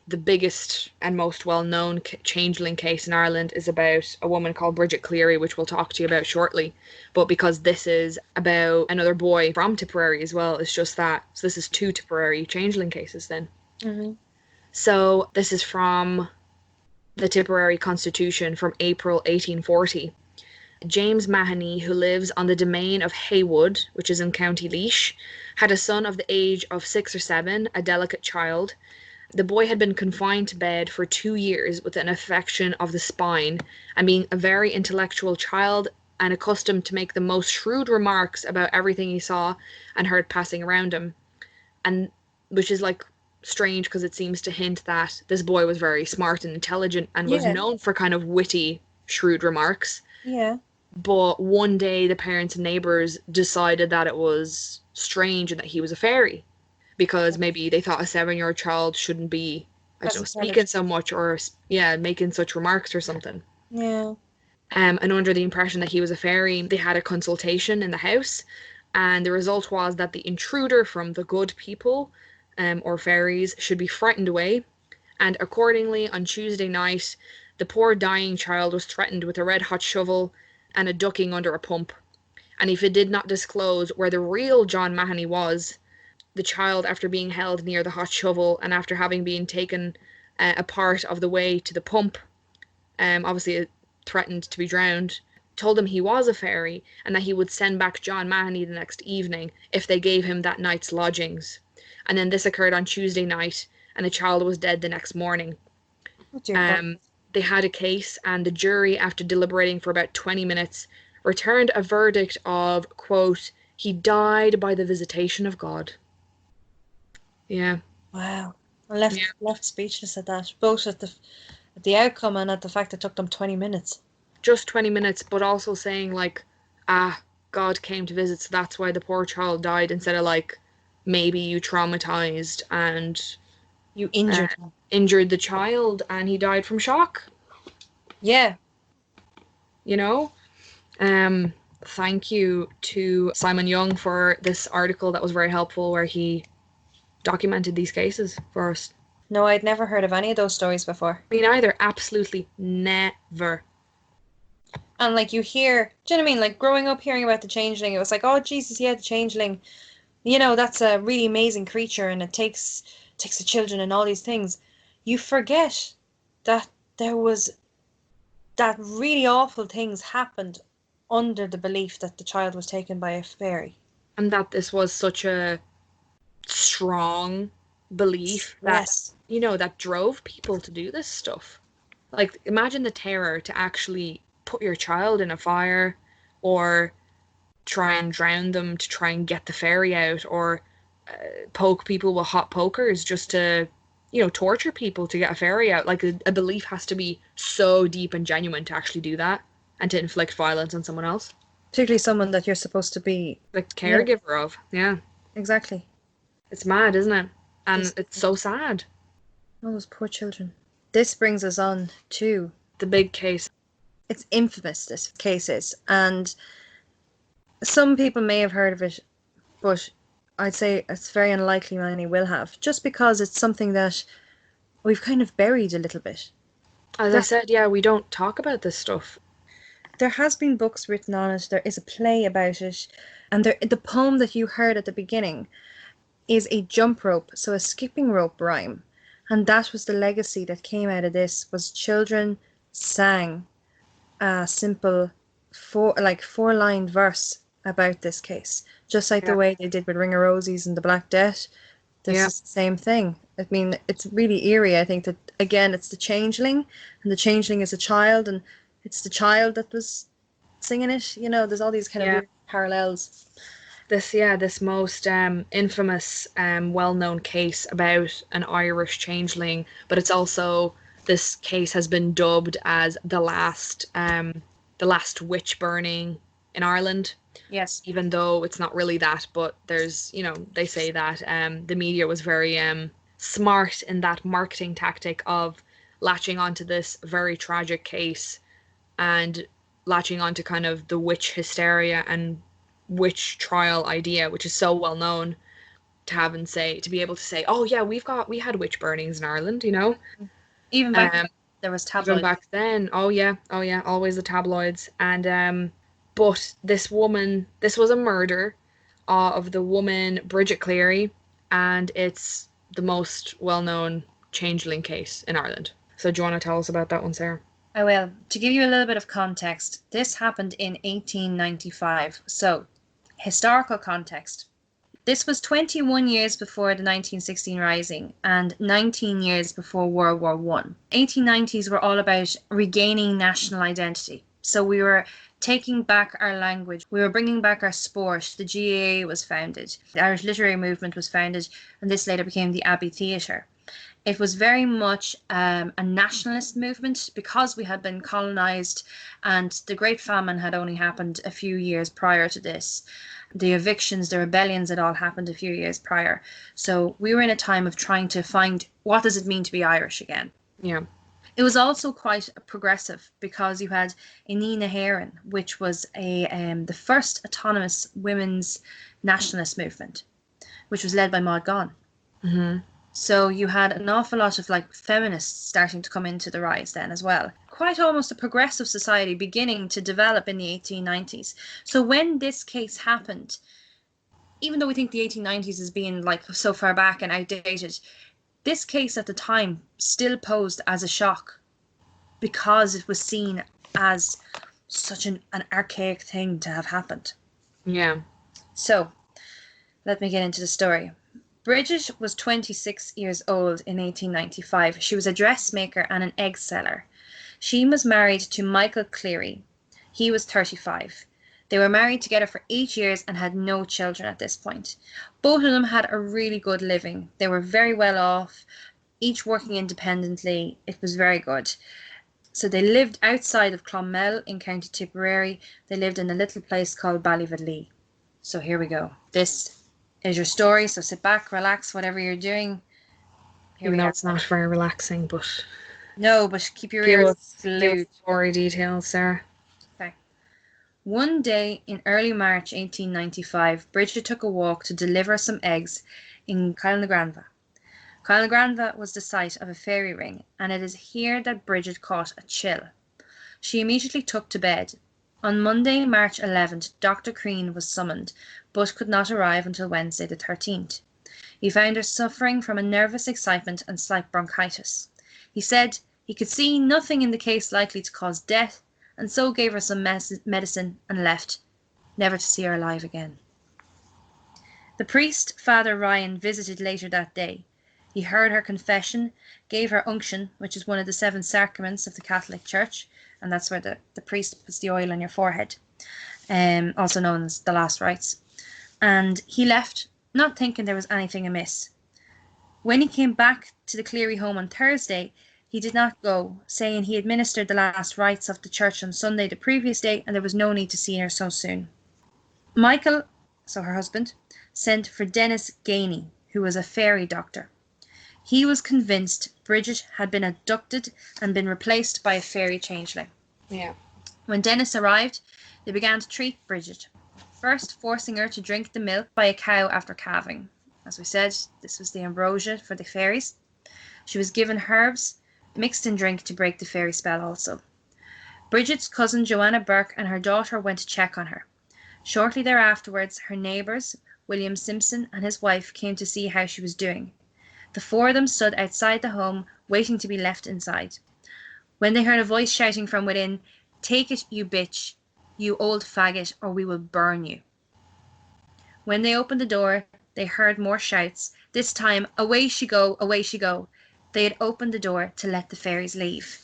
the biggest and most well-known changeling case in Ireland is about a woman called Bridget Cleary, which we'll talk to you about shortly. But because this is about another boy from Tipperary as well, it's just that. So this is two Tipperary changeling cases then. Mm-hmm. So this is from the Tipperary Constitution from April 1840. James Mahoney, who lives on the domain of Haywood, which is in County Laois, had a son of the age of 6 or 7, a delicate child. The boy had been confined to bed for 2 years with an affection of the spine, and being a very intellectual child and accustomed to make the most shrewd remarks about everything he saw and heard passing around him. And which is like strange because it seems to hint that this boy was very smart and intelligent and was Yeah. known for kind of witty, shrewd remarks. Yeah. But one day the parents and neighbors decided that it was strange and that he was a fairy, because maybe they thought a 7-year-old child shouldn't be, I don't As know, a speaking savage. so much or yeah, making such remarks or something. Yeah. And under the impression that he was a fairy, they had a consultation in the house, and the result was that the intruder from the good people, or fairies, should be frightened away. And accordingly, on Tuesday night, the poor dying child was threatened with a red hot shovel and a ducking under a pump. And if it did not disclose where the real John Mahoney was, the child, after being held near the hot shovel and after having been taken a part of the way to the pump, obviously threatened to be drowned, told him he was a fairy and that he would send back John Mahoney the next evening if they gave him that night's lodgings. And then this occurred on Tuesday night, and the child was dead the next morning. Oh, dear God. They had a case, and the jury, after deliberating for about 20 minutes, returned a verdict of, quote, he died by the visitation of God. Yeah. Wow. I Yeah. left speechless at that. Both at the outcome and at the fact it took them 20 minutes. Just 20 minutes, but also saying, like, God came to visit, so that's why the poor child died, instead of, like, maybe you traumatized and You injured him. injured the child and he died from shock, Yeah. you know? Thank you to Simon Young for this article that was very helpful, where he documented these cases for us. No, I'd never heard of any of those stories before. Me neither, absolutely never. And like you hear, do you know what I mean? Like growing up hearing about the changeling, it was like, oh Jesus, yeah, the changeling. You know, that's a really amazing creature and it takes the children and all these things. You forget that there was that really awful things happened under the belief that the child was taken by a fairy. And that this was such a strong belief that, Yes. you know, that drove people to do this stuff. Like, imagine the terror to actually put your child in a fire, or try and drown them to try and get the fairy out, or poke people with hot pokers just to, you know, torture people to get a fairy out. Like, a belief has to be so deep and genuine to actually do that and to inflict violence on someone else. Particularly someone that you're supposed to be. The caregiver of. Yeah. Exactly. It's mad, isn't it? And it's so sad. All those poor children. This brings us on to The big case. it's infamous, this case is, and some people may have heard of it, but I'd say it's very unlikely many will have, just because it's something that we've kind of buried a little bit. As I said, yeah, we don't talk about this stuff. There has been books written on it, there is a play about it, and the poem that you heard at the beginning is a jump rope, so a skipping rope rhyme, and that was the legacy that came out of this, was children sang a simple four-line verse about this case, just like the way they did with Ring of Roses and the Black Death. This is the same thing. I mean, it's really eerie. I think that, again, it's the changeling, and the changeling is a child, and it's the child that was singing it. You know, there's all these kind of weird parallels. This most infamous, well-known case about an Irish changeling, but it's also, this case has been dubbed as the last witch burning in Ireland. Yes. Even though it's not really that, but there's, you know, they say that the media was very smart in that marketing tactic of latching onto this very tragic case and latching onto kind of the witch hysteria and witch trial idea, which is so well known, to be able to say, oh yeah, we had witch burnings in Ireland, you know. Even back then, there was Even tabloids. back then, oh yeah, always the tabloids. And but this was a murder of the woman Bridget Cleary, and it's the most well-known changeling case in Ireland. So do you want to tell us about that one, Sarah? I will. To give you a little bit of context, this happened in 1895. So, historical context. This was 21 years before the 1916 Rising and 19 years before World War One. 1890s were all about regaining national identity. So we were taking back our language. We were bringing back our sport. The GAA was founded. The Irish Literary Movement was founded, and this later became the Abbey Theatre. It was very much a nationalist movement because we had been colonised and the Great Famine had only happened a few years prior to this. The evictions, the rebellions had all happened a few years prior. So we were in a time of trying to find what does it mean to be Irish again. Yeah. It was also quite progressive because you had Inina Heron, which was the first autonomous women's nationalist movement, which was led by Maud Gonne. Mm-hmm. So you had an awful lot of like feminists starting to come into the rise then as well. Quite almost a progressive society beginning to develop in the 1890s. So when this case happened, even though we think the 1890s as being like so far back and outdated, this case at the time still posed as a shock because it was seen as such an archaic thing to have happened. Yeah. So let me get into the story. Bridget was 26 years old in 1895. She was a dressmaker and an egg seller. She was married to Michael Cleary. He was 35. They were married together for 8 years and had no children at this point. Both of them had a really good living. They were very well off, each working independently. It was very good. So they lived outside of Clonmel in County Tipperary. They lived in a little place called Ballyvalee. So here we go. This is your story, so sit back, relax, whatever you're doing. Even though it's not very relaxing, but No, but keep your give ears us glued. story details, Sarah. Okay. One day in early March 1895, Bridget took a walk to deliver some eggs in Kilnagranva. Kilnagranva was the site of a fairy ring, and it is here that Bridget caught a chill. She immediately took to bed. On Monday, March 11th, Dr. Crean was summoned, but could not arrive until Wednesday the 13th. He found her suffering from a nervous excitement and slight bronchitis. He said he could see nothing in the case likely to cause death, and so gave her some medicine and left, never to see her alive again. The priest, Father Ryan, visited later that day. He heard her confession, gave her unction, which is one of the 7 sacraments of the Catholic Church, and that's where the priest puts the oil on your forehead, also known as the last rites. And he left, not thinking there was anything amiss. When he came back to the Cleary home on Thursday, he did not go, saying he administered the last rites of the church on Sunday the previous day, and there was no need to see her so soon. Michael, so her husband, sent for Dennis Gainey, who was a fairy doctor. He was convinced Bridget had been abducted and been replaced by a fairy changeling. Yeah. When Dennis arrived, they began to treat Bridget, first forcing her to drink the milk by a cow after calving. As we said, this was the ambrosia for the fairies. She was given herbs mixed in drink to break the fairy spell also. Bridget's cousin Joanna Burke and her daughter went to check on her. Shortly thereafterwards, her neighbours, William Simpson and his wife, came to see how she was doing. The 4 of them stood outside the home, waiting to be left inside, when they heard a voice shouting from within, "Take it, you bitch, you old faggot, or we will burn you." When they opened the door, they heard more shouts, this time, "Away she go, away she go." They had opened the door to let the fairies leave.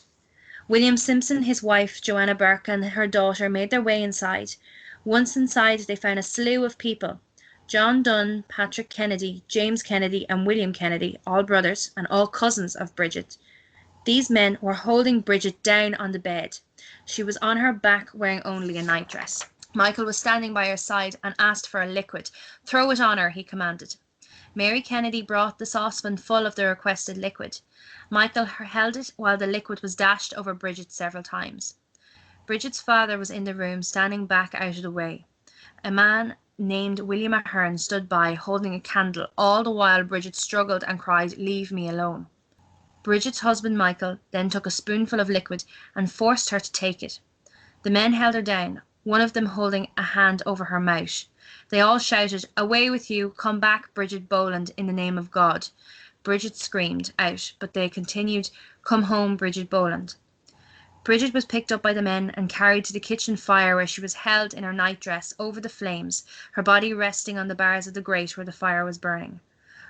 William Simpson, his wife, Joanna Burke, and her daughter made their way inside. Once inside, they found a slew of people. John Dunne, Patrick Kennedy, James Kennedy, and William Kennedy, all brothers and all cousins of Bridget. These men were holding Bridget down on the bed. She was on her back, wearing only a nightdress. Michael was standing by her side and asked for a liquid. "Throw it on her," he commanded. Mary Kennedy brought the saucepan full of the requested liquid. Michael held it while the liquid was dashed over Bridget several times. Bridget's father was in the room, standing back out of the way. A man named William Ahern stood by, holding a candle, all the while Bridget struggled and cried, "Leave me alone." Bridget's husband Michael then took a spoonful of liquid and forced her to take it. The men held her down, one of them holding a hand over her mouth. They all shouted, "Away with you, come back, Bridget Boland, in the name of God." Bridget screamed out, but they continued, "Come home, Bridget Boland." Bridget was picked up by the men and carried to the kitchen fire, where she was held in her nightdress over the flames, her body resting on the bars of the grate where the fire was burning.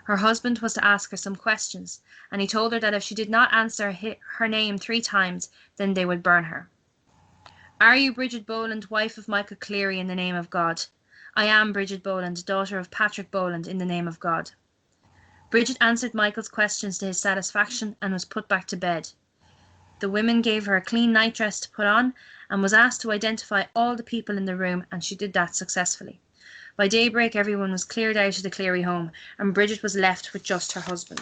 Her husband was to ask her some questions, and he told her that if she did not answer her name 3 times, then they would burn her. "Are you Bridget Boland, wife of Michael Cleary, in the name of God?" "I am Bridget Boland, daughter of Patrick Boland, in the name of God." Bridget answered Michael's questions to his satisfaction and was put back to bed. The women gave her a clean nightdress to put on and was asked to identify all the people in the room, and she did that successfully. By daybreak, everyone was cleared out of the Cleary home, and Bridget was left with just her husband.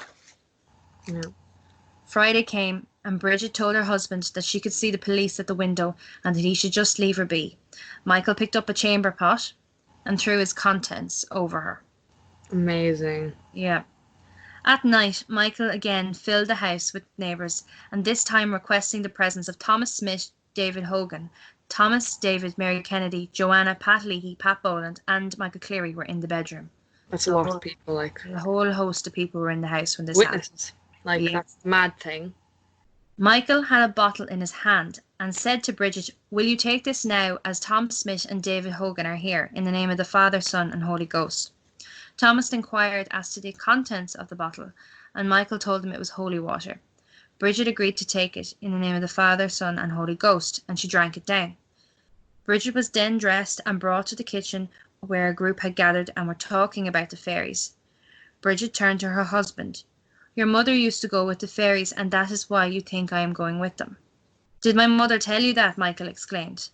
Yeah. Friday came, and Bridget told her husband that she could see the police at the window and that he should just leave her be. Michael picked up a chamber pot and threw his contents over her. Amazing. Yeah. At night, Michael again filled the house with neighbours, and this time requesting the presence of Thomas Smith, David Hogan, Thomas, David, Mary Kennedy, Joanna, Pat Leahy, Pat Boland, and Michael Cleary were in the bedroom. That's a lot of people, like. A whole host of people were in the house when this happened. Witnesses. Like, Yeah. that's a mad thing. Michael had a bottle in his hand and said to Bridget, "Will you take this now, as Tom Smith and David Hogan are here, in the name of the Father, Son, and Holy Ghost?" Thomas inquired as to the contents of the bottle, and Michael told him it was holy water. Bridget agreed to take it, in the name of the Father, Son, and Holy Ghost, and she drank it down. Bridget was then dressed and brought to the kitchen, where a group had gathered and were talking about the fairies. Bridget turned to her husband. "Your mother used to go with the fairies, and that is why you think I am going with them." "Did my mother tell you that?" Michael exclaimed.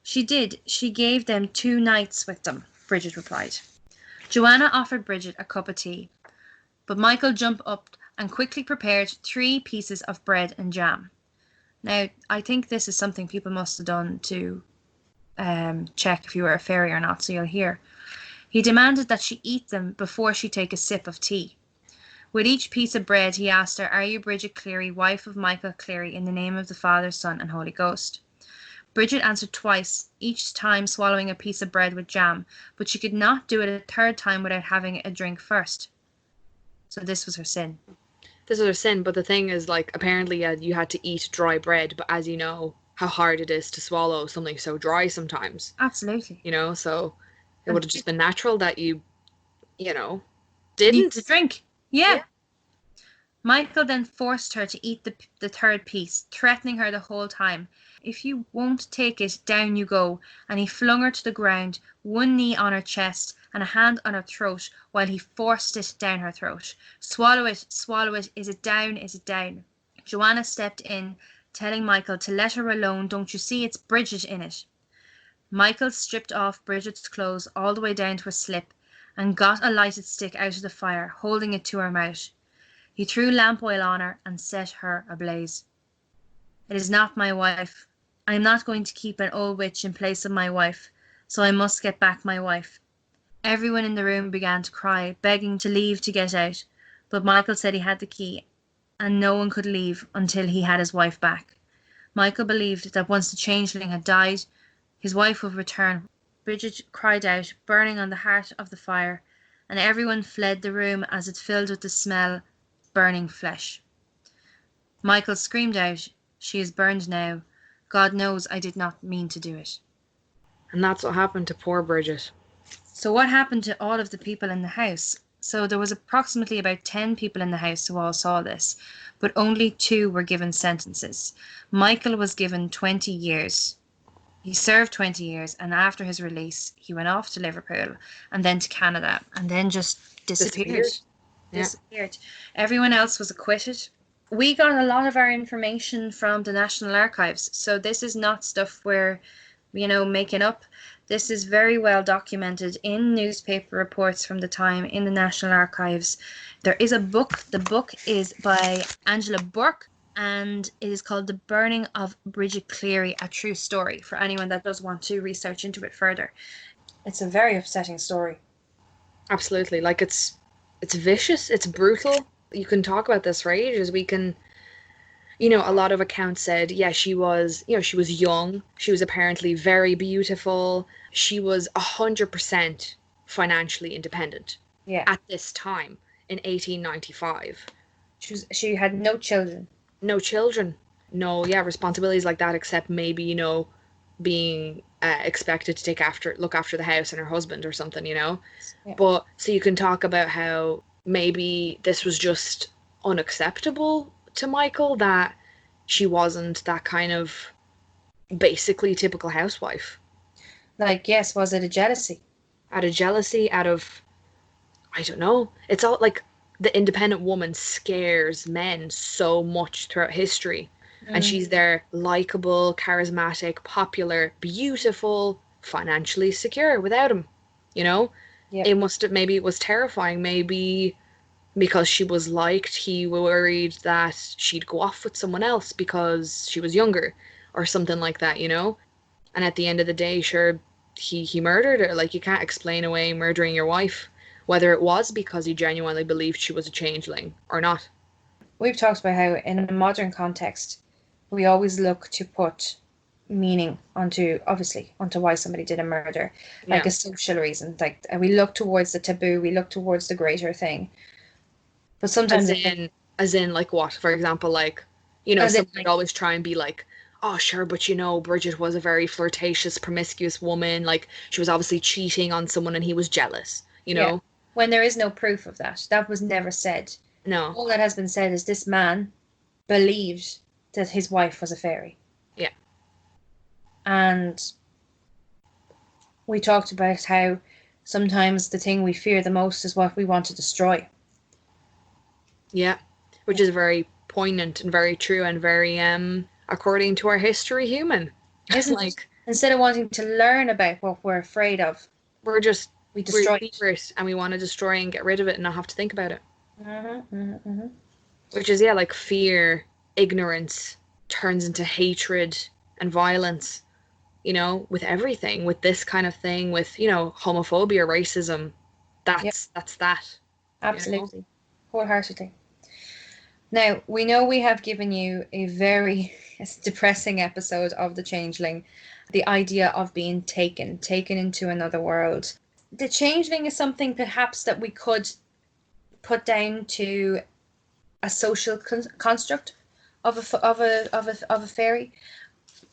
"She did. She gave them 2 nights with them," Bridget replied. Joanna offered Bridget a cup of tea, but Michael jumped up and quickly prepared 3 pieces of bread and jam. Now, I think this is something people must have done to check if you were a fairy or not, so you'll hear. He demanded that she eat them before she take a sip of tea. With each piece of bread, he asked her, "Are you Bridget Cleary, wife of Michael Cleary, in the name of the Father, Son, and Holy Ghost?" Bridget answered twice, each time swallowing a piece of bread with jam, but she could not do it a 3rd time without having a drink first. So this was her sin. This was her sin, but the thing is, like, apparently you had to eat dry bread, but as you know, how hard it is to swallow something so dry sometimes. Absolutely. You know, so it would have just been natural that you Need didn't. to drink. Yeah. Michael then forced her to eat the 3rd piece, threatening her the whole time. "If you won't take it, down you go," and he flung her to the ground, one knee on her chest and a hand on her throat, while he forced it down her throat. Swallow it, is it down, is it down?" Joanna stepped in, telling Michael to let her alone. "Don't you see it's Bridget in it?" Michael stripped off Bridget's clothes all the way down to her slip and got a lighted stick out of the fire, holding it to her mouth. He threw lamp oil on her and set her ablaze. "It is not my wife. I am not going to keep an old witch in place of my wife, so I must get back my wife." Everyone in the room began to cry, begging to leave to get out, but Michael said he had the key, and no one could leave until he had his wife back. Michael believed that once the changeling had died, his wife would return. Bridget cried out, burning on the heart of the fire, and everyone fled the room as it filled with the smell of burning flesh. Michael screamed out, "She is burned now. God knows I did not mean to do it." And that's what happened to poor Bridget. So what happened to all of the people in the house? So there was approximately about 10 people in the house who all saw this, but only 2 were given sentences. Michael was given 20 years. He served 20 years, and after his release, he went off to Liverpool and then to Canada, and then just disappeared. Disappeared. Everyone else was acquitted. We got a lot of our information from the National Archives, so this is not stuff we're, making up. This is very well documented in newspaper reports from the time in the National Archives. There is a book. The book is by Angela Burke, and it is called The Burning of Bridget Cleary, A True Story, for anyone that does want to research into it further. It's a very upsetting story. Absolutely. Like, it's vicious, it's brutal. You can talk about this for ages. We can, a lot of accounts said, she was young. She was apparently very beautiful. She was 100% financially independent at this time in 1895. She had no children. No children. no, yeah, responsibilities like that, except maybe, being expected to look after the house and her husband or something, Yeah. But so you can talk about how maybe this was just unacceptable to Michael, that she wasn't that kind of basically typical housewife. Like, yes, was it a jealousy? Out of jealousy, out of, I don't know. It's all like the independent woman scares men so much throughout history. And Mm. she's there, likable, charismatic, popular, beautiful, financially secure without him. You know? Yep. It must have, maybe it was terrifying. Maybe because she was liked, he worried that she'd go off with someone else because she was younger or something like that. And at the end of the day, sure, he murdered her. Like, you can't explain away murdering your wife, whether it was because he genuinely believed she was a changeling or not. We've talked about how in a modern context, we always look to put meaning onto why somebody did a murder, like Yeah. a social reason. Like we look towards the taboo, we look towards the greater thing. But sometimes As it, in, as in, like what? For example, like, as in someone would like, always try and be like, oh, sure, but Bridget was a very flirtatious, promiscuous woman. Like, she was obviously cheating on someone and he was jealous, you yeah, know? when there is no proof of that, that was never said. No. All that has been said is this man believed that his wife was a fairy. Yeah. And we talked about how sometimes the thing we fear the most is what we want to destroy. Yeah. Which is very poignant and very true and very, according to our history, human. Isn't it? Like, Instead of wanting to learn about what we're afraid of, we're just, we we destroy it. fear it and we want to destroy and get rid of it and not have to think about it. Mm-hmm. Which is, yeah, like fear, ignorance turns into hatred and violence, with everything, with this kind of thing, with, homophobia, racism. Yep, That's that, you know? absolutely. Wholeheartedly. Now, we know we have given you a very depressing episode of The Changeling. The idea of being taken into another world. The Changeling is something perhaps that we could put down to a social construct of a fairy,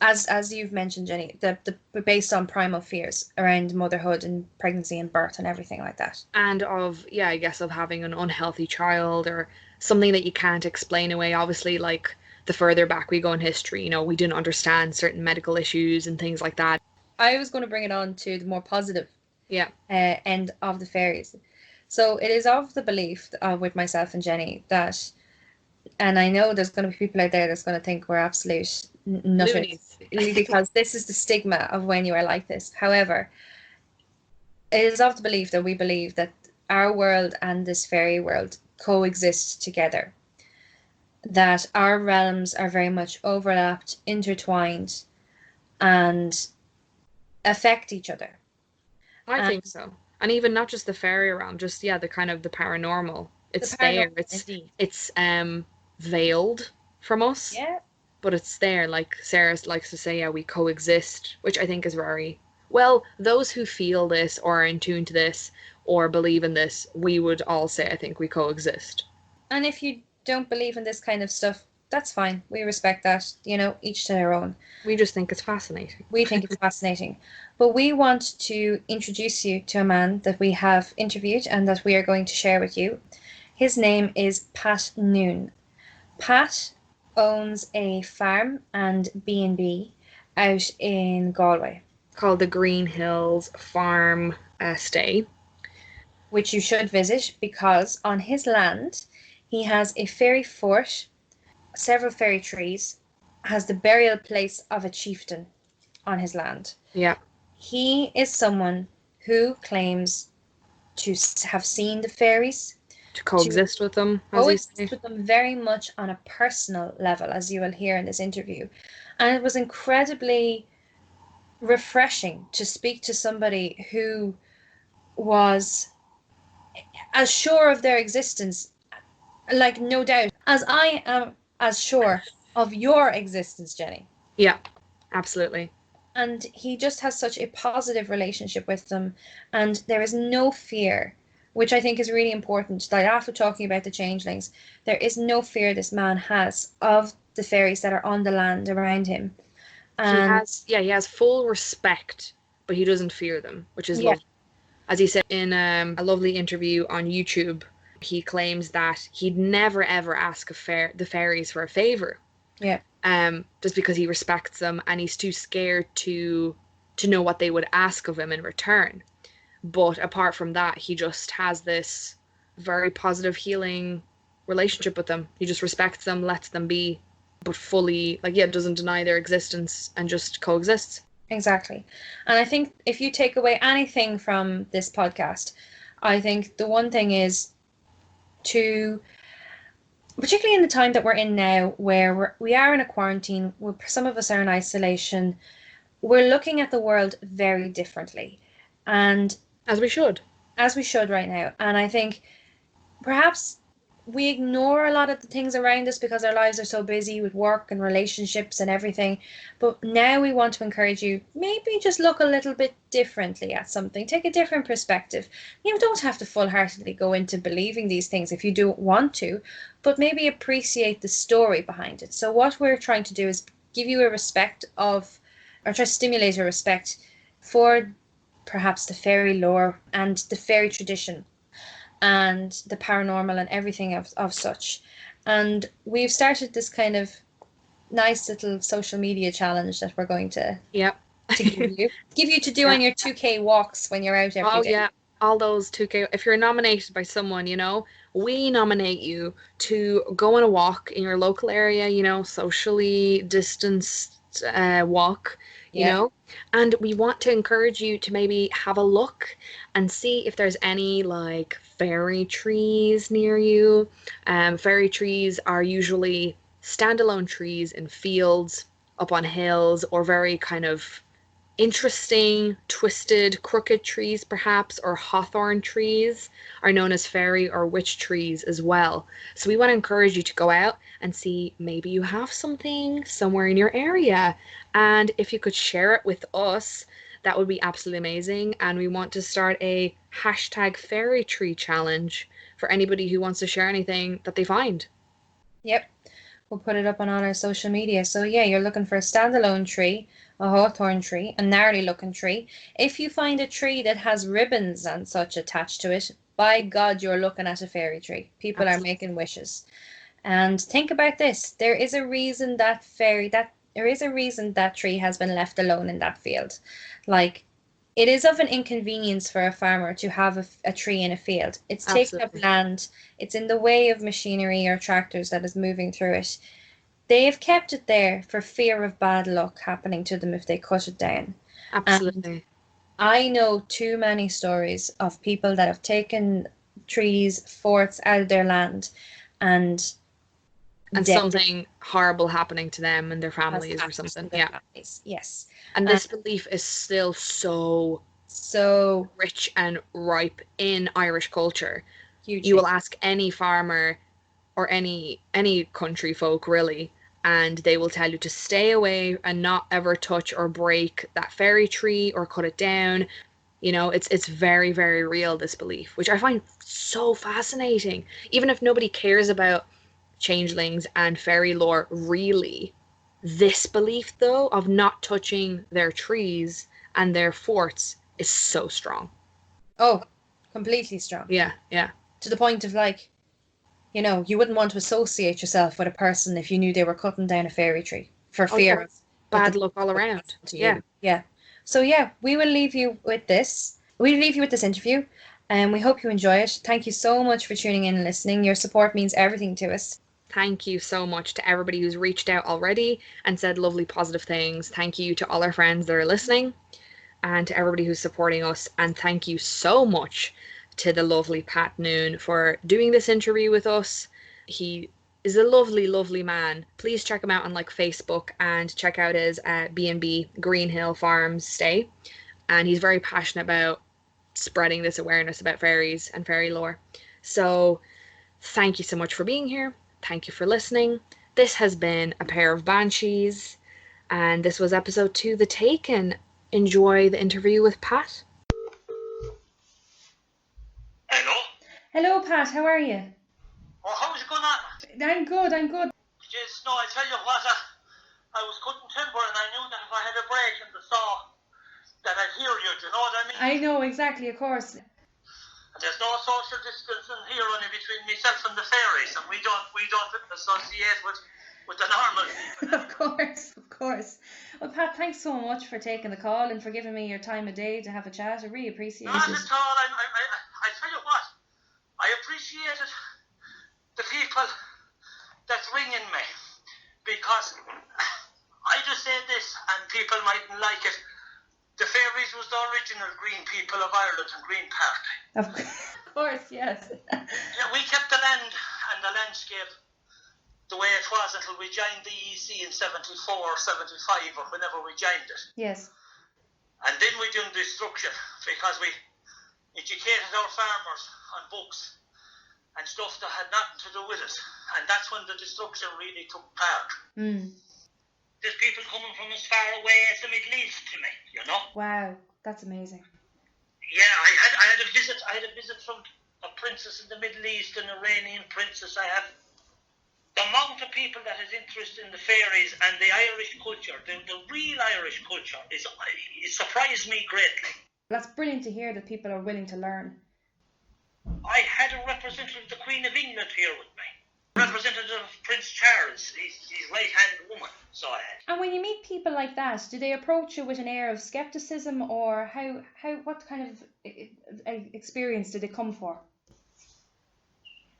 as you've mentioned, Jenny, the based on primal fears around motherhood and pregnancy and birth and everything like that. And of, yeah, I guess of having an unhealthy child or something that you can't explain away. Obviously, like the further back we go in history, we didn't understand certain medical issues and things like that. I was going to bring it on to the more positive Yeah. end of the fairies. So it is of the belief with myself and Jenny that, and I know there's going to be people out there that's going to think we're absolute nutters Loonies. because this is the stigma of when you are like this. However, it is of the belief that we believe that our world and this fairy world coexist together, that our realms are very much overlapped, intertwined, and affect each other. I And think so. And even not just the fairy realm, just, yeah, the kind of the paranormal. the It's there. paranormal, It's indeed. it's veiled from us, Yeah, but it's there. Like Sarah likes to say, yeah, we coexist, which I think is very well. Those who feel this or are in tune to this or believe in this, we would all say, I think we coexist. and if you don't believe in this kind of stuff, that's fine. We respect that. Each to their own. We just think it's fascinating. We think it's fascinating. But we want to introduce you to a man that we have interviewed and that we are going to share with you. His name is Pat Noon. Pat owns a farm and B&B out in Galway, Called the Green Hills Farm Stay. which you should visit because on his land he has a fairy fort, several fairy trees, has the burial place of a chieftain on his land. Yeah. He is someone who claims to have seen the fairies, To to coexist with them, as you coexist say. with them very much on a personal level, as you will hear in this interview. And it was incredibly refreshing to speak to somebody who was as sure of their existence, like no doubt, as I am as sure of your existence, Jenny. Yeah, absolutely. And he just has such a positive relationship with them, and there is no fear, which I think is really important. That after talking about the changelings, there is no fear this man has of the fairies that are on the land around him. He And has full respect, but he doesn't fear them, which is yeah, lovely. As he said in a lovely interview on YouTube, he claims that he'd never ever ask the fairies for a favor, yeah, just because he respects them and he's too scared to know what they would ask of him in return. But apart from that, he just has this very positive, healing relationship with them. He just respects them, lets them be, but fully, like, yeah, doesn't deny their existence and just coexists. exactly. And I think if you take away anything from this podcast, I think the one thing is to, particularly in the time that we're in now, where we are in a quarantine, where some of us are in isolation, we're looking at the world very differently. And As we should. as we should right now. And I think perhaps we ignore a lot of the things around us because our lives are so busy with work and relationships and everything. But now we want to encourage you, maybe just look a little bit differently at something. Take a different perspective. You don't have to full-heartedly go into believing these things if you don't want to, but maybe appreciate the story behind it. So what we're trying to do is give you a respect of, or try to stimulate a respect for perhaps the fairy lore and the fairy tradition and the paranormal and everything of such. And we've started this kind of nice little social media challenge that we're going to Yep. give you to do Yeah. on your 2K walks when you're out every Oh day. yeah, all those 2K. If you're nominated by someone, we nominate you to go on a walk in your local area, socially distanced walk, Yeah. and we want to encourage you to maybe have a look and see if there's any like fairy trees near you. Fairy trees are usually standalone trees in fields, up on hills, or very kind of interesting, twisted, crooked trees, perhaps, or hawthorn trees are known as fairy or witch trees as well. So we want to encourage you to go out and see maybe you have something somewhere in your area. And if you could share it with us, that would be absolutely amazing. And we want to start a hashtag fairy tree challenge for anybody who wants to share anything that they find. Yep. We'll put it up on all our social media. So yeah, you're looking for a standalone tree, a hawthorn tree, a gnarly looking tree. If you find a tree that has ribbons and such attached to it, by God, you're looking at a fairy tree. People are Absolutely. making wishes. And think about this. There is a reason that tree has been left alone in that field. Like, it is of an inconvenience for a farmer to have a tree in a field. It's taking up Absolutely. land. It's in the way of machinery or tractors that is moving through it. They have kept it there for fear of bad luck happening to them if they cut it down. And Absolutely. I know too many stories of people that have taken trees, forts out of their land, and And death something horrible happening to them and their has families or happened to something. their Yeah. families. Yes. And And this belief is still so so rich and ripe in Irish culture. You will hugely. ask any farmer or any country folk really, and they will tell you to stay away and not ever touch or break that fairy tree or cut it down. It's very, very real, this belief, which I find so fascinating. Even if nobody cares about changelings and fairy lore really, this belief though of not touching their trees and their forts is so strong. Oh, completely strong. Yeah, yeah. To the point of like, you wouldn't want to associate yourself with a person if you knew they were cutting down a fairy tree for Oh yeah, fear of what the bad luck all would around. happen to Yeah. you. Yeah. So yeah, we will leave you with this. We'll leave you with this interview, and we hope you enjoy it. Thank you so much for tuning in and listening. Your support means everything to us. Thank you so much to everybody who's reached out already and said lovely positive things. Thank you to all our friends that are listening and to everybody who's supporting us. And thank you so much to the lovely Pat Noon for doing this interview with us. He is a lovely, lovely man. Please check him out on Facebook and check out his B&B Green Hill Farms stay. And he's very passionate about spreading this awareness about fairies and fairy lore. So thank you so much for being here. Thank you for listening. This has been a pair of Banshees, and this was episode 2, The Taken. Enjoy the interview with Pat. Hello? Hello, Pat. How are you? Oh, how's it going on? I'm good. I'm good. Did Jeez, no, I tell you what, I was cutting timber and I knew that if I had a break in the saw, that I'd hear you, do you know what I mean? I know, exactly, of course. And there's no social distancing here only between myself and the fairies, and we don't associate with the normal people. Of course, of course. Well, Pat, thanks so much for taking the call and for giving me your time of day to have a chat. I really appreciate Not it. at all. I tell you what, I appreciated the people that's ringing me, because I just say this, and people mightn't like it. The fairies was the original green people of Ireland and Green Park. Of course, yes. Yeah, we kept the land and the landscape the way it was until we joined the EEC in 74 or 75 or whenever we joined it. Yes. And then we done destruction because we educated our farmers on books and stuff that had nothing to do with it. And that's when the destruction really took part. There's people coming from as far away as the Middle East to me, you know? Wow, that's amazing. Yeah, I had a visit from a princess in the Middle East, an Iranian princess. I have the amount of people that is interested in the fairies and the Irish culture, the real Irish culture, it surprised me greatly. That's brilliant to hear that people are willing to learn. I had a representative of the Queen of England here with me. Representative of Prince Charles, his right-hand woman, so I had. And when you meet people like that, do they approach you with an air of skepticism, or what kind of experience do they come for?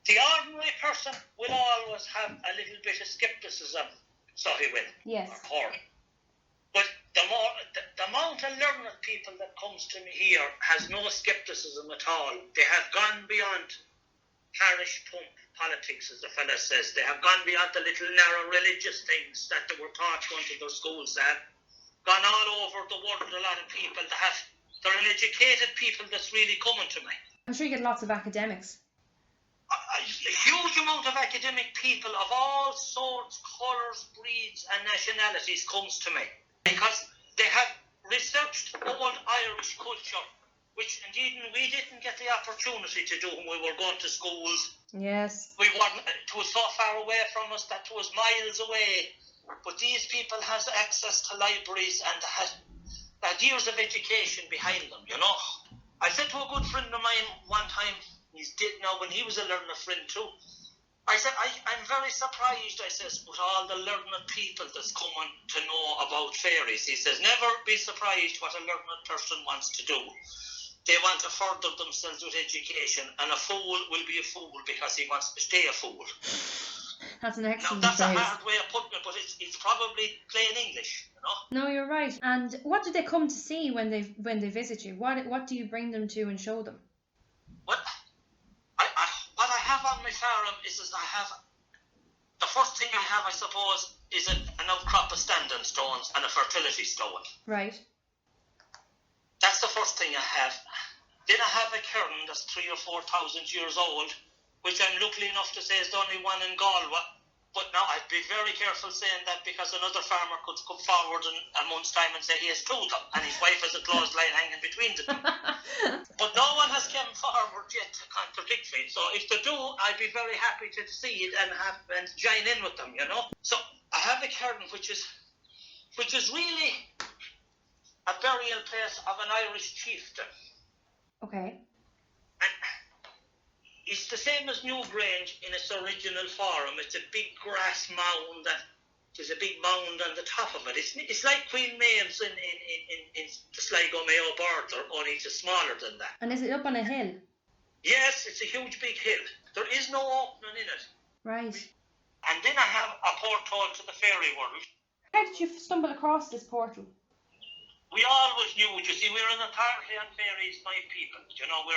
The ordinary person will always have a little bit of skepticism, so he will. Yes. Or her. But the amount of learned people that comes to me here has no skepticism at all. They have gone beyond parish pump politics, as the fella says. They have gone beyond the little narrow religious things that they were taught going to their schools. They have gone all over the world. A lot of people that have, they're an educated people that's really coming to me. I'm sure you get lots of academics. A huge amount of academic people of all sorts, colours, breeds and nationalities comes to me, because they have researched old Irish culture, which indeed we didn't get the opportunity to do when we were going to schools. Yes. We weren't, it was so far away from us that it was miles away. But these people has access to libraries and had years of education behind them, you know. I said to a good friend of mine one time, he's dead now, when he was a learned friend too, I said, I'm very surprised, I says, with all the learned people that's coming to know about fairies. He says, never be surprised what a learned person wants to do. They want to further themselves with education, and a fool will be a fool because he wants to stay a fool. That's an excellent Now, that's phrase. a hard way of putting it, but it's probably plain English, you know? No, you're right. And what do they come to see when they visit you? What do you bring them to and show them? Well, what I have on my farm is I have, the first thing I have, I suppose, is an outcrop of standing stones and a fertility stone. Right. That's the first thing I have. Then I have a cairn that's 3,000 or 4,000 years old, which I'm lucky enough to say is the only one in Galway. But now I'd be very careful saying that, because another farmer could come forward in a month's time and say he has two of them, and his wife has a clothesline hanging between the two. But no one has come forward yet to contradict me. So if they do, I'd be very happy to see it and join in with them, you know. So I have a cairn which is really a burial place of an Irish chieftain. Okay. And it's the same as Newgrange in its original form. It's a big grass mound, and there's a big mound on the top of it. It's like Queen Maeve's in the Sligo Mayo border, only it's smaller than that. And is it up on a hill? Yes, it's a huge big hill. There is no opening in it. Right. And then I have a portal to the fairy world. How did you stumble across this portal? We always knew, you see, we're an authority on fairies, my people. You know,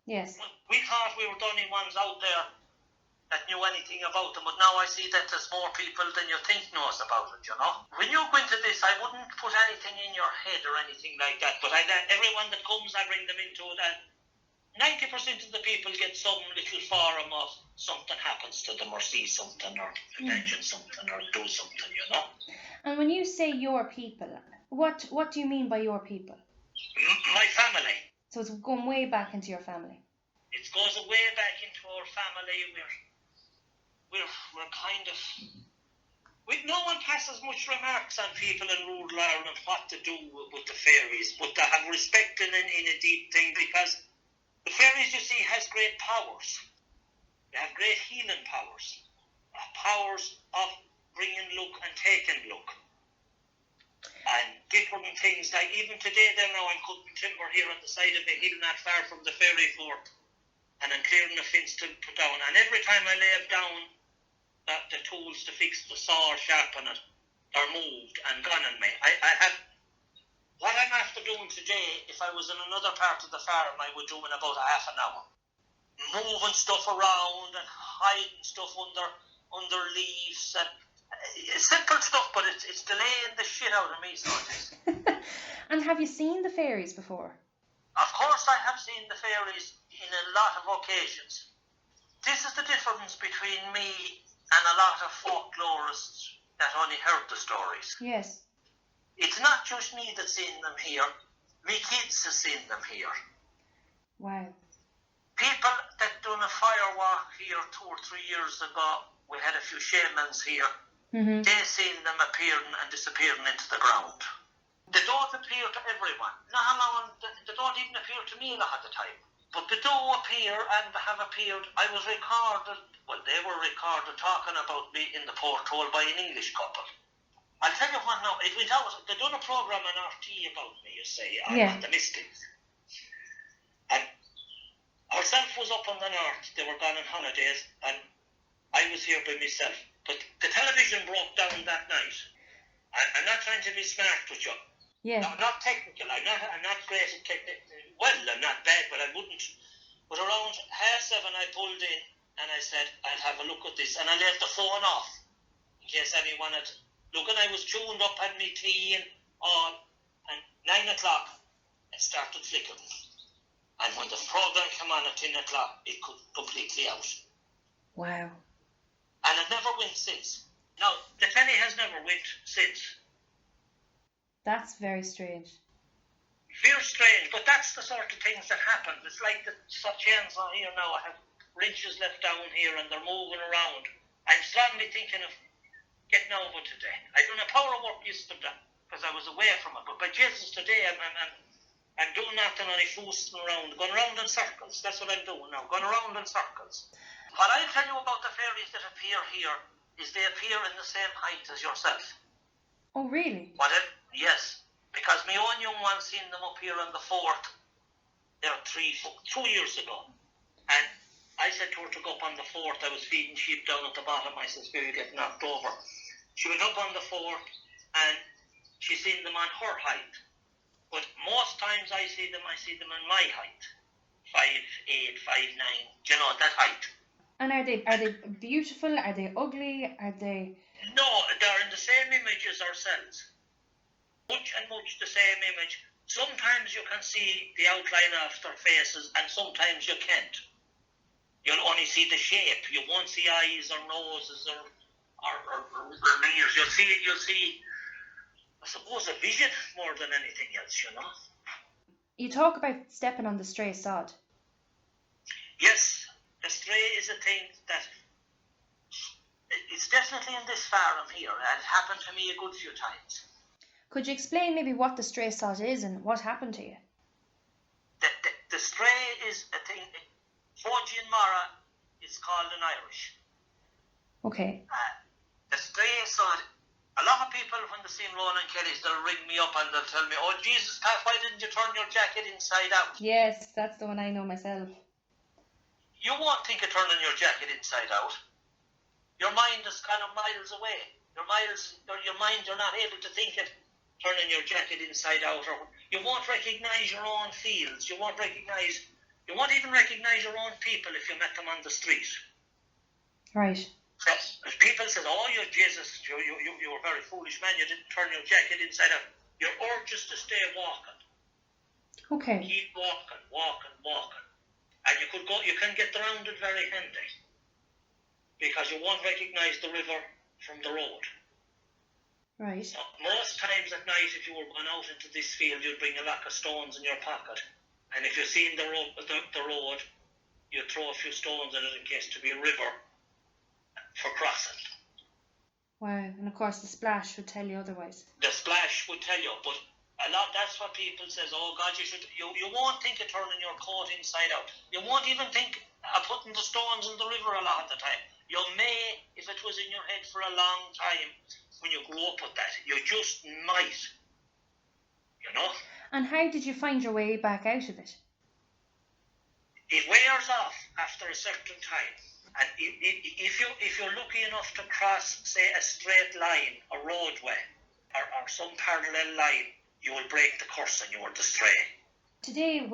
Yes. we thought we were the only ones out there that knew anything about them, but now I see that there's more people than you think knows about it, you know. When you go into this, I wouldn't put anything in your head or anything like that, but everyone that comes, I bring them into it, and 90% of the people get some little form of something happens to them, or see something, or imagine something, or do something, you know. And when you say your people, what do you mean by your people? My family. So it's going way back into your family. It goes way back into our family. We're kind of No one passes much remarks on people in rural Ireland what to do with the fairies, but they have respect in a deep thing, because the fairies, you see, has great powers. They have great healing powers. Powers of bringing luck and taking luck. And different things, like even today there now, I'm cutting timber here on the side of a hill not far from the ferry fort, and I'm clearing the fence to put down. And every time I lay down, the tools to fix the saw or sharpen it are moved and gone on me. I have, what I'm after doing today, if I was in another part of the farm, I would do in about a half an hour. Moving stuff around and hiding stuff under leaves and simple stuff, but it's delaying the shit out of me, so it is. And have you seen the fairies before? Of course I have seen the fairies in a lot of occasions. This is the difference between me and a lot of folklorists that only heard the stories. Yes. It's not just me that's seen them here. Me kids have seen them here. Wow. People that done a firewalk here 2 or 3 years ago, we had a few shamans here. Mm-hmm. They seen them appearing and disappearing into the ground. They don't appear to everyone. They don't even appear to me a lot of the time. But they do appear, and they have appeared. I was recorded, well, they were recorded talking about me in the porthole by an English couple. I'll tell you what now, it went out, they done a programme on RT about me, you see, on the Mystics. And ourself was up on the north, they were gone on holidays, and I was here by myself. But the television broke down that night. I'm not trying to be smart with you. Yeah. No, not technical. I'm not great at technical. Well, I'm not bad, but I wouldn't. But around 7:30, I pulled in and I said, I'll have a look at this. And I left the phone off in case anyone had. Look, and I was tuned up on my tea and all. And 9 o'clock, it started flickering. And when the program came on at 10 o'clock, it cut completely out. Wow. And it never went since. Now, the telly has never went since. That's very strange. Very strange, but that's the sort of things that happen. It's like the chains on here now. I have wrenches left down here and they're moving around. I'm strongly thinking of getting over today. I done a power work yesterday because I was away from it. But by Jesus, today I'm doing nothing, only foosting around, going around in circles. That's what I'm doing now, going around in circles. What I'll tell you about the fairies that appear here is they appear in the same height as yourself. Oh, really? Yes, because my own young one seen them up here on the fort there 2 years ago. And I said to her to go up on the fort. I was feeding sheep down at the bottom. I said, "Spirit, get knocked over." She went up on the fort and she seen them on her height. But most times I see them in my height. 5'8", 5'9", you know, that height. And are they beautiful? Are they ugly? Are they... No, they're in the same image as ourselves. Much the same image. Sometimes you can see the outline of their faces and sometimes you can't. You'll only see the shape. You won't see eyes or noses or ears. You'll see, I suppose, a vision more than anything else, you know. You talk about stepping on the stray sod. Yes, the stray is a thing that it's definitely in this farm here. It happened to me a good few times. Could you explain maybe what the stray sod is and what happened to you? The stray is a thing. Foji and Mara is called in Irish. Okay. The stray sod. A lot of people, when they see Ronan Kelly's, they'll ring me up and they'll tell me, "Oh, Jesus, Pat, why didn't you turn your jacket inside out?" Yes, that's the one I know myself. You won't think of turning your jacket inside out. Your mind is kind of miles away. Your mind, you're not able to think of turning your jacket inside out, or you won't recognise your own fields. You won't even recognise your own people if you met them on the street. Right. So, if people say, "Oh, you Jesus, you were a very foolish man, you didn't turn your jacket inside out," your urge is to stay walking. Okay. Keep walking. And you can get around it very handy. Because you won't recognise the river from the road. Right. So most times at night, if you were going out into this field, you'd bring a lot of stones in your pocket. And if you've seen the road, you'd throw a few stones in it in case to be a river for crossing. Wow, and of course the splash would tell you otherwise. The splash would tell you, but that's what people says, oh God, you won't think of turning your coat inside out. You won't even think of putting the stones in the river a lot of the time. You may, if it was in your head for a long time, when you grew up with that, you just might, you know. And how did you find your way back out of it? It wears off after a certain time. And if you're lucky enough to cross, say, a straight line, a roadway, or some parallel line, you will break the curse and you will stray. Today,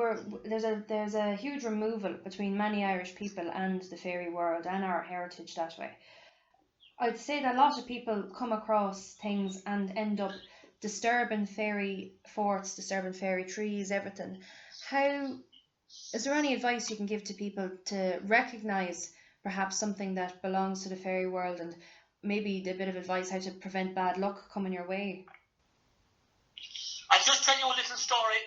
there's a huge removal between many Irish people and the fairy world and our heritage that way. I'd say that a lot of people come across things and end up disturbing fairy forts, disturbing fairy trees, everything. Is there any advice you can give to people to recognise perhaps something that belongs to the fairy world, and maybe a bit of advice how to prevent bad luck coming your way? I'll just tell you a little story.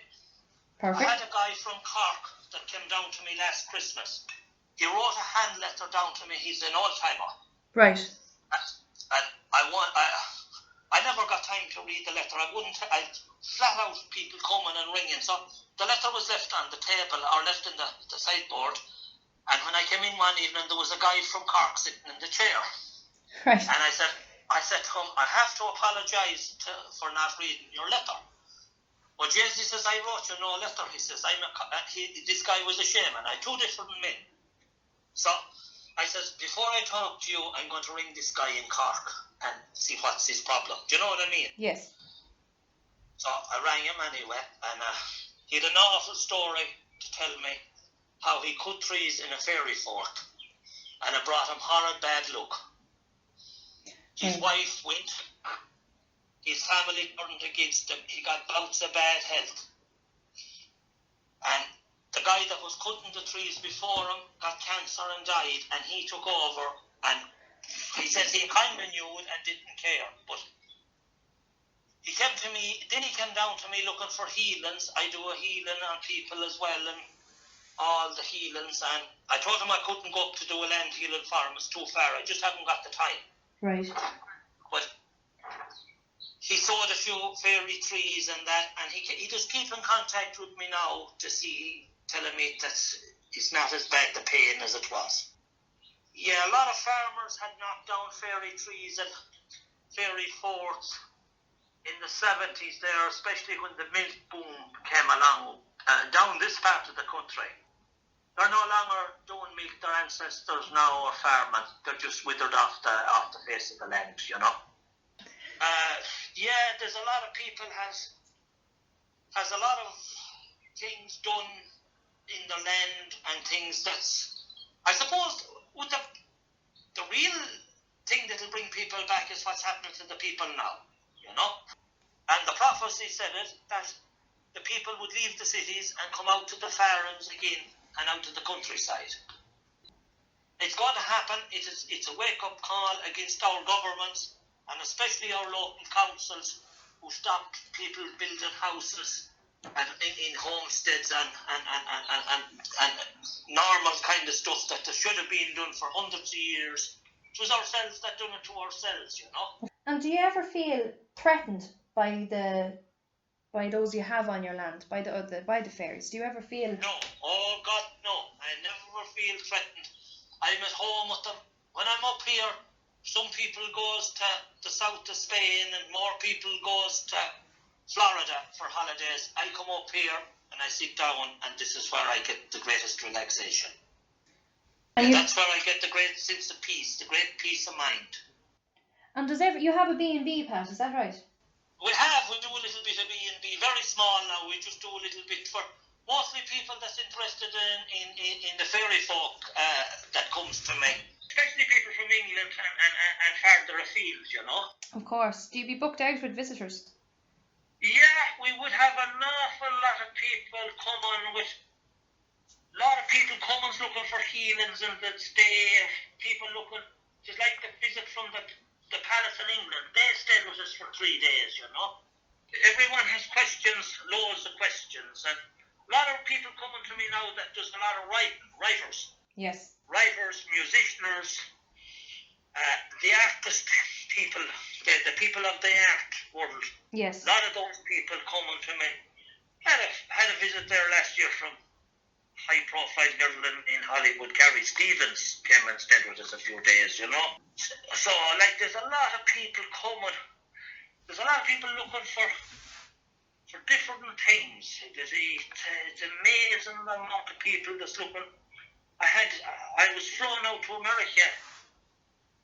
Perfect. I had a guy from Cork that came down to me last Christmas. He wrote a hand letter down to me. He's an old-timer. Right. And I never got time to read the letter. I flat out people coming and ringing. So the letter was left on the table, or left in the sideboard. And when I came in one evening, there was a guy from Cork sitting in the chair. Right. And I said to him, I have to apologise for not reading your letter. Well, James, he says, I wrote you no letter. He says, this guy was a shaman. I two different men. So I says, before I talk to you, I'm going to ring this guy in Cork and see what's his problem. Do you know what I mean? Yes. So I rang him anyway, and he had an awful story to tell me how he cut trees in a fairy fort, and it brought him horrid bad luck. His wife went, his family turned against him, he got bouts of bad health. And the guy that was cutting the trees before him got cancer and died, and he took over, and he says he kind of knew it and didn't care, but he came to me, then he came down to me looking for healings. I do a healing on people as well, and all the healings, and I told him I couldn't go up to do a land healing for him, it's too far, I just haven't got the time. Right. But he sowed a few fairy trees and that, and he just keep in contact with me now to see, telling me that it's not as bad the pain as it was. Yeah, a lot of farmers had knocked down fairy trees and fairy forts in the 70s there, especially when the milk boom came along down this part of the country. They're no longer doing milk, their ancestors now are farming. They're just withered off the face of the land, you know. Yeah, there's a lot of people has a lot of things done in the land and things that's, I suppose, with the real thing that'll bring people back is what's happening to the people now, you know. And the prophecy said it, that the people would leave the cities and come out to the farms again and out to the countryside. It's going to happen. It's a wake-up call against our governments, and especially our local councils, who stopped people building houses and in homesteads and normal kind of stuff that should have been done for hundreds of years. It was ourselves that done it to ourselves, you know. And do you ever feel threatened by those you have on your land, by the fairies? Do you ever feel? No, oh God, no. I never feel threatened. I'm at home with them. When I'm up here, some people goes to the south of Spain and more people goes to Florida for holidays. I come up here and I sit down, and this is where I get the greatest relaxation. And that's where I get the great sense of peace, the great peace of mind. And you have a B&B, Pat, is that right? We do a little bit of B&B, very small now. We just do a little bit for mostly people that's interested in the fairy folk that comes to me. Especially people from England and farther afield, you know. Of course. Do you be booked out with visitors? Yeah, we would have an awful lot of people coming looking for healings and they'd stay. People looking, just like the visit from the palace in England, they stayed with us for 3 days, you know. Everyone has questions, loads of questions, and a lot of people coming to me now that does a lot of writers. Yes. Writers, musicians, the artists, people, the people of the art world. Yes. A lot of those people coming to me. Had a visit there last year from high-profile girl in Hollywood, Gary Stevens, came and stayed with us a few days, you know. So, like, there's a lot of people coming. There's a lot of people looking for different things. It's amazing the amount of people that's looking. I was flown out to America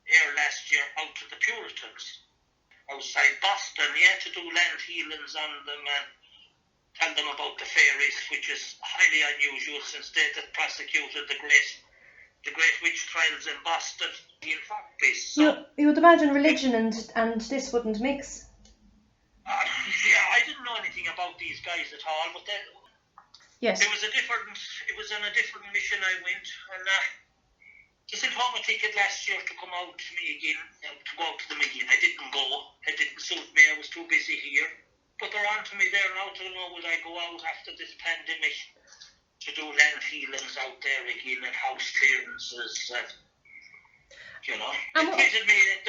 here last year, out to the Puritans, outside Boston, to do land healings on them and tell them about the fairies, which is highly unusual since they that prosecuted the great witch trials in Boston in factories. So, You would imagine religion and this wouldn't mix. I didn't know anything about these guys at all, but Yes. it was on a different mission I went, and they sent home a ticket last year to come out to me again, to go out to them again. I didn't go. It didn't suit me. I was too busy here. But they're on to me there now to know would I go out after this pandemic to do land healings out there again and house clearances. You know, they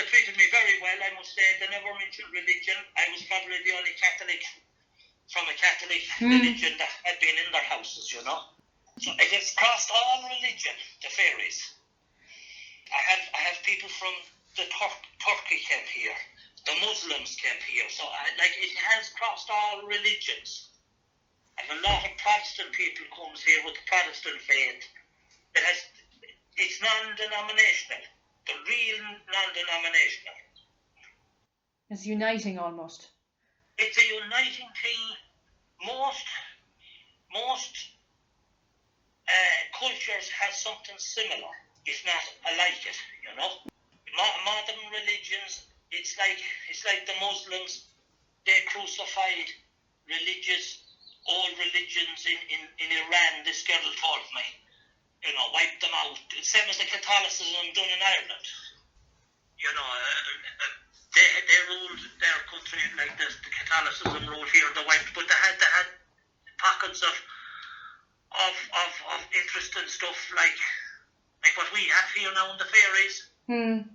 treated me very well, I must say. They never mentioned religion. I was probably the only Catholic from a Catholic religion that had been in their houses, you know. So it has crossed all religion, the fairies. I have people from the Turkey came here. The Muslims came here, so it has crossed all religions. And a lot of Protestant people comes here with the Protestant faith. It's non-denominational, the real non-denominational. It's uniting almost. It's a uniting thing. Most cultures have something similar, if not alike it. You know, modern religions. It's like the Muslims, they crucified old religions in Iran, this girl told me, you know, wiped them out. It's same as the Catholicism done in Ireland. You know, they ruled their country like this, the Catholicism ruled here, they wiped, but they had pockets of interesting stuff like what we have here now in the fairies. And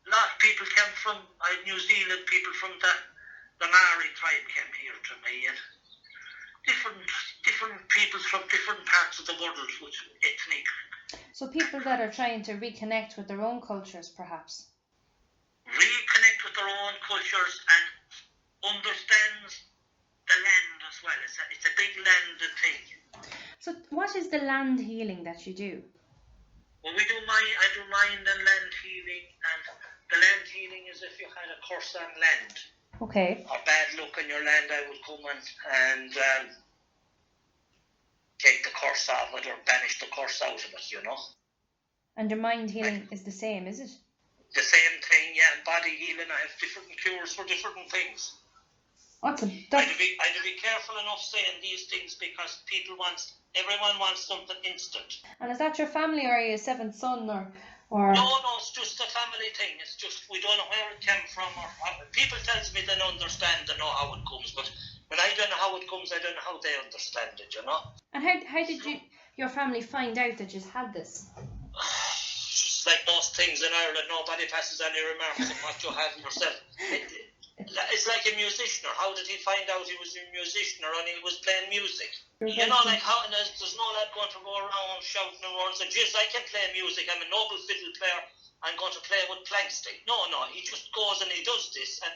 a lot of people came from New Zealand, people from the Maori tribe came here to me, and different people from different parts of the world, which ethnic. So people that are trying to reconnect with their own cultures, perhaps. Reconnect with their own cultures and understands the land as well. It's a big landed thing. So what is the land healing that you do? Well, I do mind and land healing, and the land healing is if you had a curse on land. Okay. Or bad luck on your land, I would come and take the curse off it or banish the curse out of it, you know. And your mind healing is the same, is it? The same thing, yeah. And body healing, I have different cures for different things. Awesome. I'd be careful enough saying these things because everyone wants something instant. And is that your family, or are you a seventh son, or? No, it's just a family thing. It's just we don't know where it came from. People tells me they don't understand, they know how it comes, but when I don't know how it comes, I don't know how they understand it, you know. And how did your family find out that you had this? Just like most things in Ireland, nobody passes any remarks on what you have yourself. It's like a musician. How did he find out he was a musician or only he was playing music? You know, like how there's no lad going to go around shouting around saying, "Jeez, I can play music. I'm a noble fiddle player. I'm going to play with plank stick." No, he just goes and he does this, and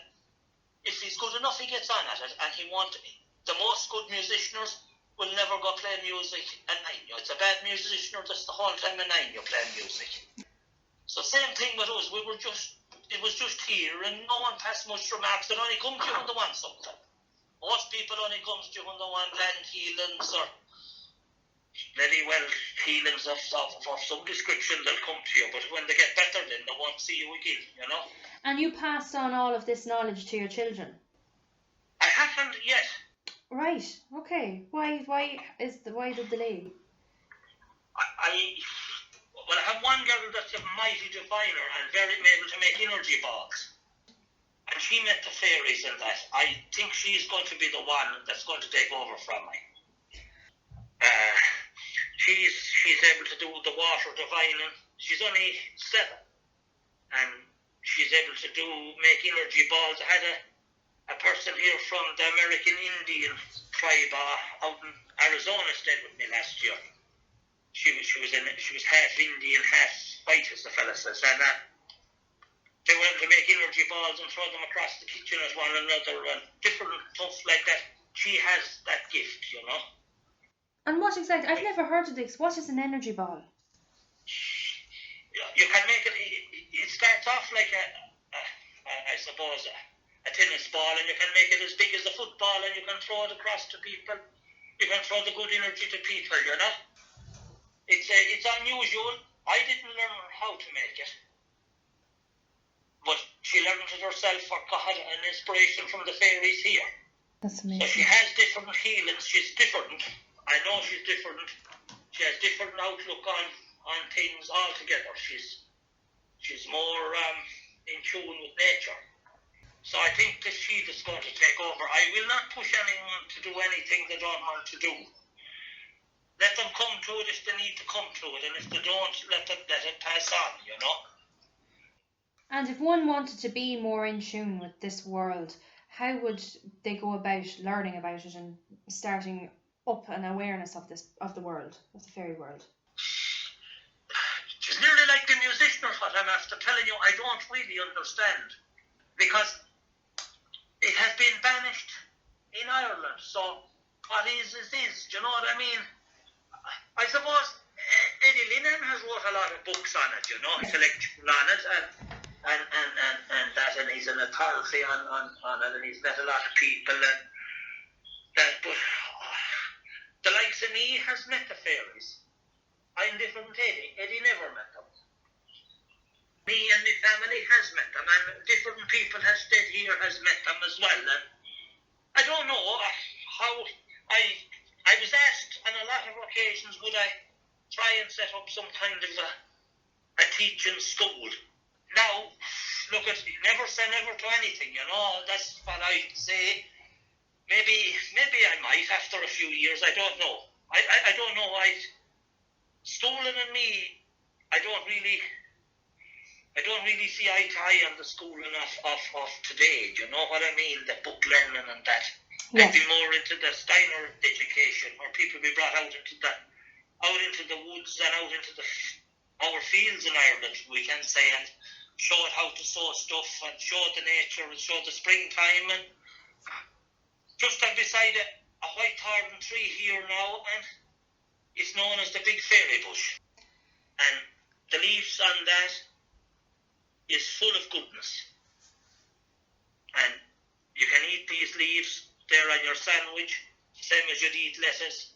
if he's good enough, he gets on at it. And the most good musicians will never go play music at 9. It's a bad musician that's the whole time at 9 you're playing music. So same thing with us. It was just here, and no one passed much remarks. They only come to you when they want something. Most people only come to you when they want land healings or very well healings of some description. They'll come to you, but when they get better, then they won't see you again. You know. And you passed on all of this knowledge to your children? I haven't yet. Right. Okay. Why the delay? Well, I have one girl that's a mighty diviner and very able to make energy balls. And she met the fairies in that. I think she's going to be the one that's going to take over from me. She's able to do the water divining. She's only 7. And she's able to make energy balls. I had a person here from the American Indian tribe out in Arizona stayed with me last year. She was half Indian, half white, as the fella says, and they were able to make energy balls and throw them across the kitchen at one another and different stuff like that. She has that gift, you know. And what exactly? I've never heard of this. What is an energy ball? You can make it. It starts off like I suppose, a tennis ball, and you can make it as big as a football, and you can throw it across to people. You can throw the good energy to people, you know. It's unusual. I didn't learn how to make it, but she learned it herself or got an inspiration from the fairies here. That's So amazing. she has different healings. She's different. I know she's different. She has different outlook on things altogether. She's more in tune with nature. So I think the sheet is going to take over. I will not push anyone to do anything they don't want to do. Let them come to it if they need to come to it, and if they don't, let it pass on, you know. And if one wanted to be more in tune with this world, how would they go about learning about it and starting up an awareness of the world, of the fairy world? It's nearly like the musicians, what I'm after telling you. I don't really understand, because it has been banished in Ireland. So what is, do you know what I mean? I suppose Eddie Linnan has wrote a lot of books on it, you know, intellectual on it, and that, and he's an authority on it, and he's met a lot of people, and that, but the likes of me has met the fairies. I'm different from Eddie. Eddie never met them. Me and my family has met them, and different people have stayed here has met them as well. And I don't know how I was asked on a lot of occasions, would I try and set up some kind of a teaching school. Now, look, never say never to anything, you know. That's what I say. Maybe I might after a few years. I don't know. I don't know. Schooling and me, I don't really see eye to eye on the schooling of today. Do you know what I mean? The book learning and that. Yes. I'd be more into the Steiner education, where people be brought out into the woods and out into our fields in Ireland, we can say, and show it how to sow stuff and show the nature and show the springtime. And just beside a white thorn tree here now, and it's known as the big fairy bush. And the leaves on that is full of goodness. And you can eat these leaves there on your sandwich, same as you'd eat lettuce,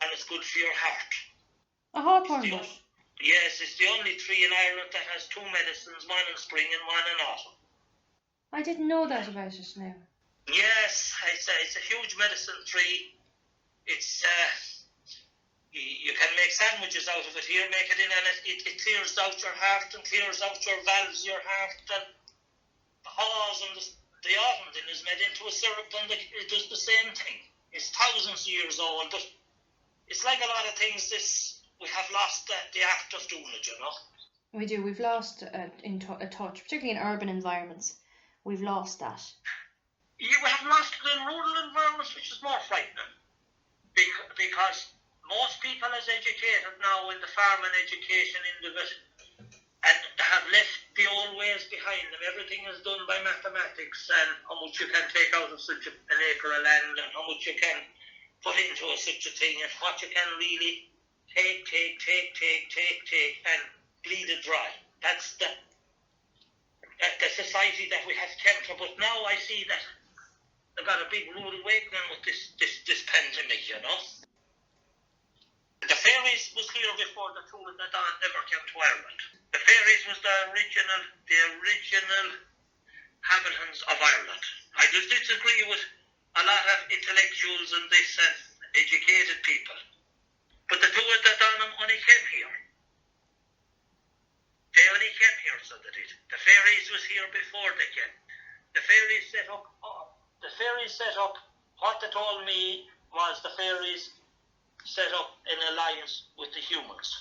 and it's good for your heart. A hawthorn bush? Yes, it's the only tree in Ireland that has two medicines, one in spring and one in autumn. I didn't know that about it now. Yes, it's a huge medicine tree. It's you can make sandwiches out of it here, make it in, and it clears out your heart and clears out your valves, your heart, and the haws and the autumn then is made into a syrup, and it does the same thing. It's thousands of years old, but it's like a lot of things. We have lost the act of doing it, you know. We do. We've lost a touch, particularly in urban environments. We've lost that. We have lost it in rural environments, which is more frightening, because most people is educated now in the farming education end of it, and have left the old ways behind them. Everything is done by mathematics, and how much you can take out of such an acre of land, and how much you can put into such a thing, and what you can really take, and bleed it dry. That's the society that we have come to. But now I see that they've got a big rude awakening with this pandemic, you know. The fairies was here before the two of the Dawn ever came to Ireland. The fairies was the original inhabitants of Ireland. I just disagree with a lot of intellectuals and this and educated people. But the two of the Dawn only came here. They only came here, so they did. The fairies was here before they came. The fairies set up. What they told me was the fairies set up an alliance with the humans.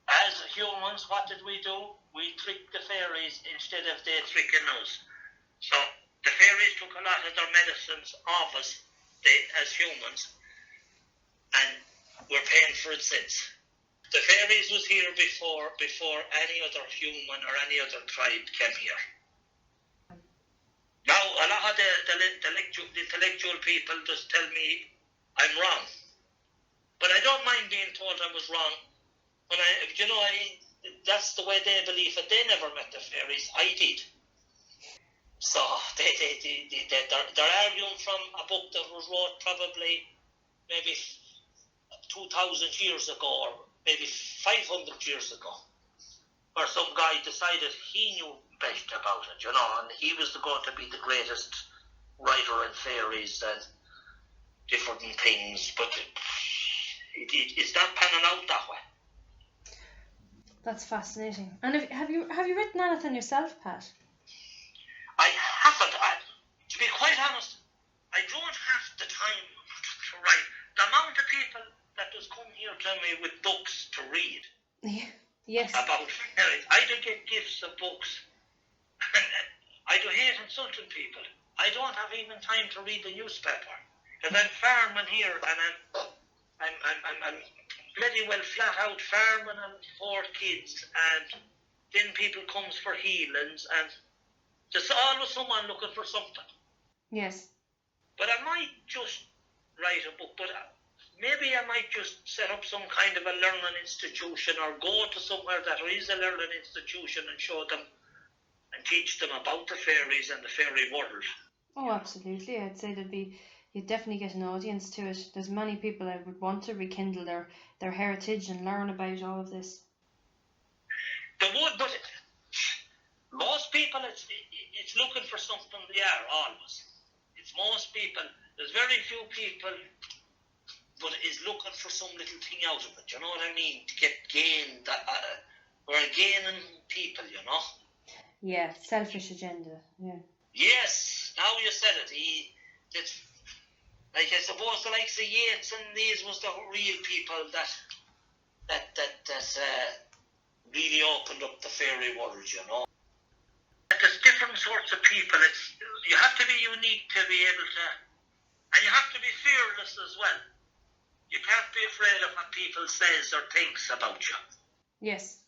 As humans, what did we do? We tricked the fairies instead of they tricking us. So the fairies took a lot of their medicines off us, as humans, and we're paying for it since. The fairies was here before any other human or any other tribe came here. Now, a lot of the intellectual people just tell me I'm wrong. But I don't mind being told I was wrong. When that's the way they believe it. They never met the fairies. I did. So they're arguing from a book that was wrote probably maybe 2,000 years ago, or maybe 500 years ago, where some guy decided he knew best about it, and he was going to be the greatest writer in fairies and different things, but it's not panning out that way. That's fascinating. And have you written anything yourself, Pat? I haven't. To be quite honest, I don't have the time to write. The amount of people that just come here to me with books to read. Yes. About fairies. I do get gifts of books. And I do hate insulting people. I don't have even time to read the newspaper. Because I'm farming here, and I'm bloody well flat out farming and 4 kids, and then people comes for healings, and there's always someone looking for something. Yes. But I might just write a book, but maybe I might just set up some kind of a learning institution, or go to somewhere that there is a learning institution and show them and teach them about the fairies and the fairy world. Oh, absolutely. I'd say you'd definitely get an audience to it. There's many people that would want to rekindle their heritage and learn about all of this. They would, but most people, it's looking for something. They are, always. It's most people. There's very few people, but is looking for some little thing out of it. You know what I mean? To get gained. We're gaining people, Yeah, selfish agenda. Yeah. Yes, now you said it. I suppose the likes of Yeats and these was the real people that really opened up the fairy world, There's different sorts of people. You have to be unique to be able to, and you have to be fearless as well. You can't be afraid of what people says or thinks about you. Yes.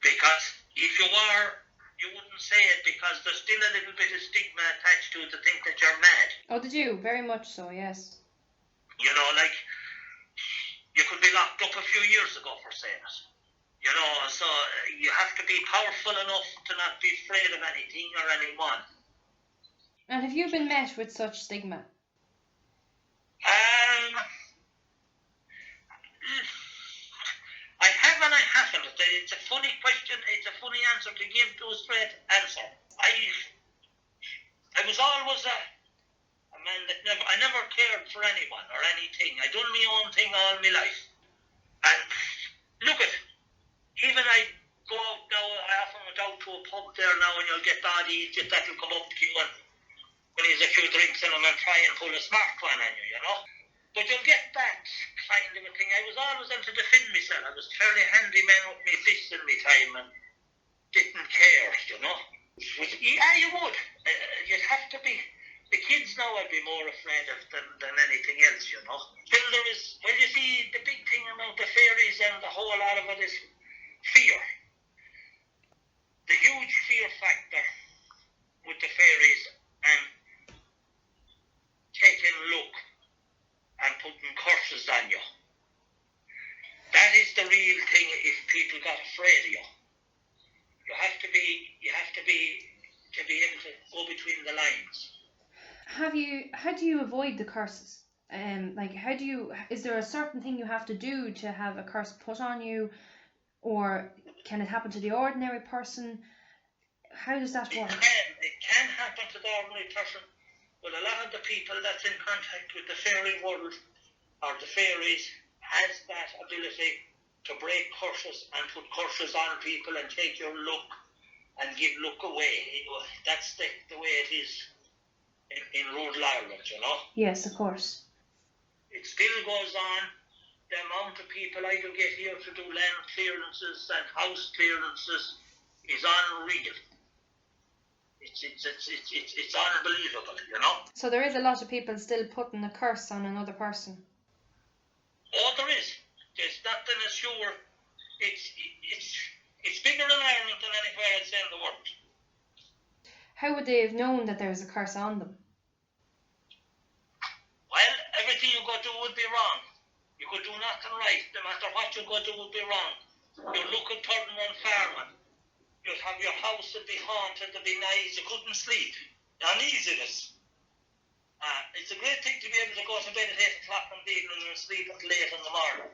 Because if you are, you wouldn't say it, because there's still a little bit of stigma attached to it to think that you're mad. Oh, they do, very much so, yes. Like, you could be locked up a few years ago for saying it. So you have to be powerful enough to not be afraid of anything or anyone. And have you been met with such stigma? I have and I haven't. It's a funny question. It's a funny answer to give to a straight answer. I was always a man that I never cared for anyone or anything. I done my own thing all my life. And look at, even I go out now, I often went out to a pub there now, and you'll get bodies that'll come up to you and when he's a few drinks in him and try and pull a smart one on you, But you'll get that kind of a thing. I was always able to defend myself. I was a fairly handy man with my fists in my time and didn't care, Yeah, you would. You'd have to be. The kids now I'd be more afraid of than anything else, Still there is, you see, the big thing about the fairies and the whole lot of it is fear. The huge fear factor with the fairies and taking luck and putting curses on you. That is the real thing. If people got afraid of you, you have to be able to go between the lines. How do you avoid the curses? Is there a certain thing you have to do to have a curse put on you, or can it happen to the ordinary person? How does that work? It can happen to the ordinary person, but a lot of the people that's in contact with the fairy world or the fairies has that ability to break curses and put curses on people and take your luck and give luck away. That's the way it is in rural Ireland, Yes, of course. It still goes on. the amount of people I do get here to do land clearances and house clearances is unreal. It's unbelievable, you know. So there is a lot of people still putting a curse on another person. Oh, there is. There's nothing as sure. It's bigger in Ireland than anywhere else in the world. How would they have known that there was a curse on them? Well, everything you go do would be wrong. You could do nothing right. No matter what you go do would be wrong. You're looking, turning and farming. You'd have your house would be haunted, there'd be nights you couldn't sleep. Uneasiness. It's a great thing to be able to go to bed at 8 o'clock in the evening and sleep until late in the morning.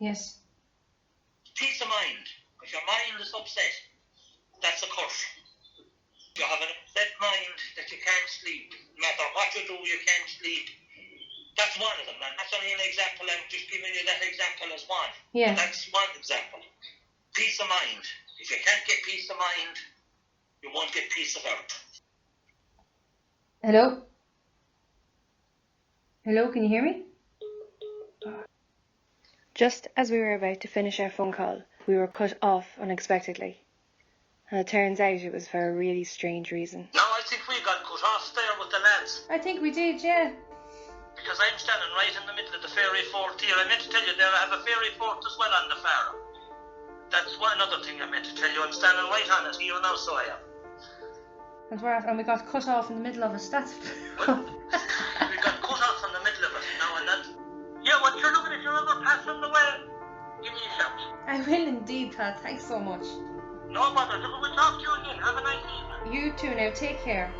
Yes. Peace of mind. If your mind is upset, that's a curse. You have an upset mind that you can't sleep. No matter what you do, you can't sleep. That's one of them, and that's only an example. I'm just giving you that example as one. Yeah. That's one example. Peace of mind. If you can't get peace of mind, you won't get peace of earth. Hello? Hello, can you hear me? Just as we were about to finish our phone call, we were cut off unexpectedly. And it turns out it was for a really strange reason. No, I think we got cut off there with the lads. I think we did, yeah. Because I'm standing right in the middle of the ferry fort here. I meant to tell you there I have a ferry fort as well on the Faro. That's one other thing I meant to tell you. I'm standing right on it here now, so I am. And we got cut off in the middle of it. That's... Well, we got cut off in the middle of it now and then. Yeah, well, you're looking at your other passing the way. Give me a shout. I will indeed, Pat. Thanks so much. No bother. We'll talk to you again. Have a nice evening. You too now. Take care.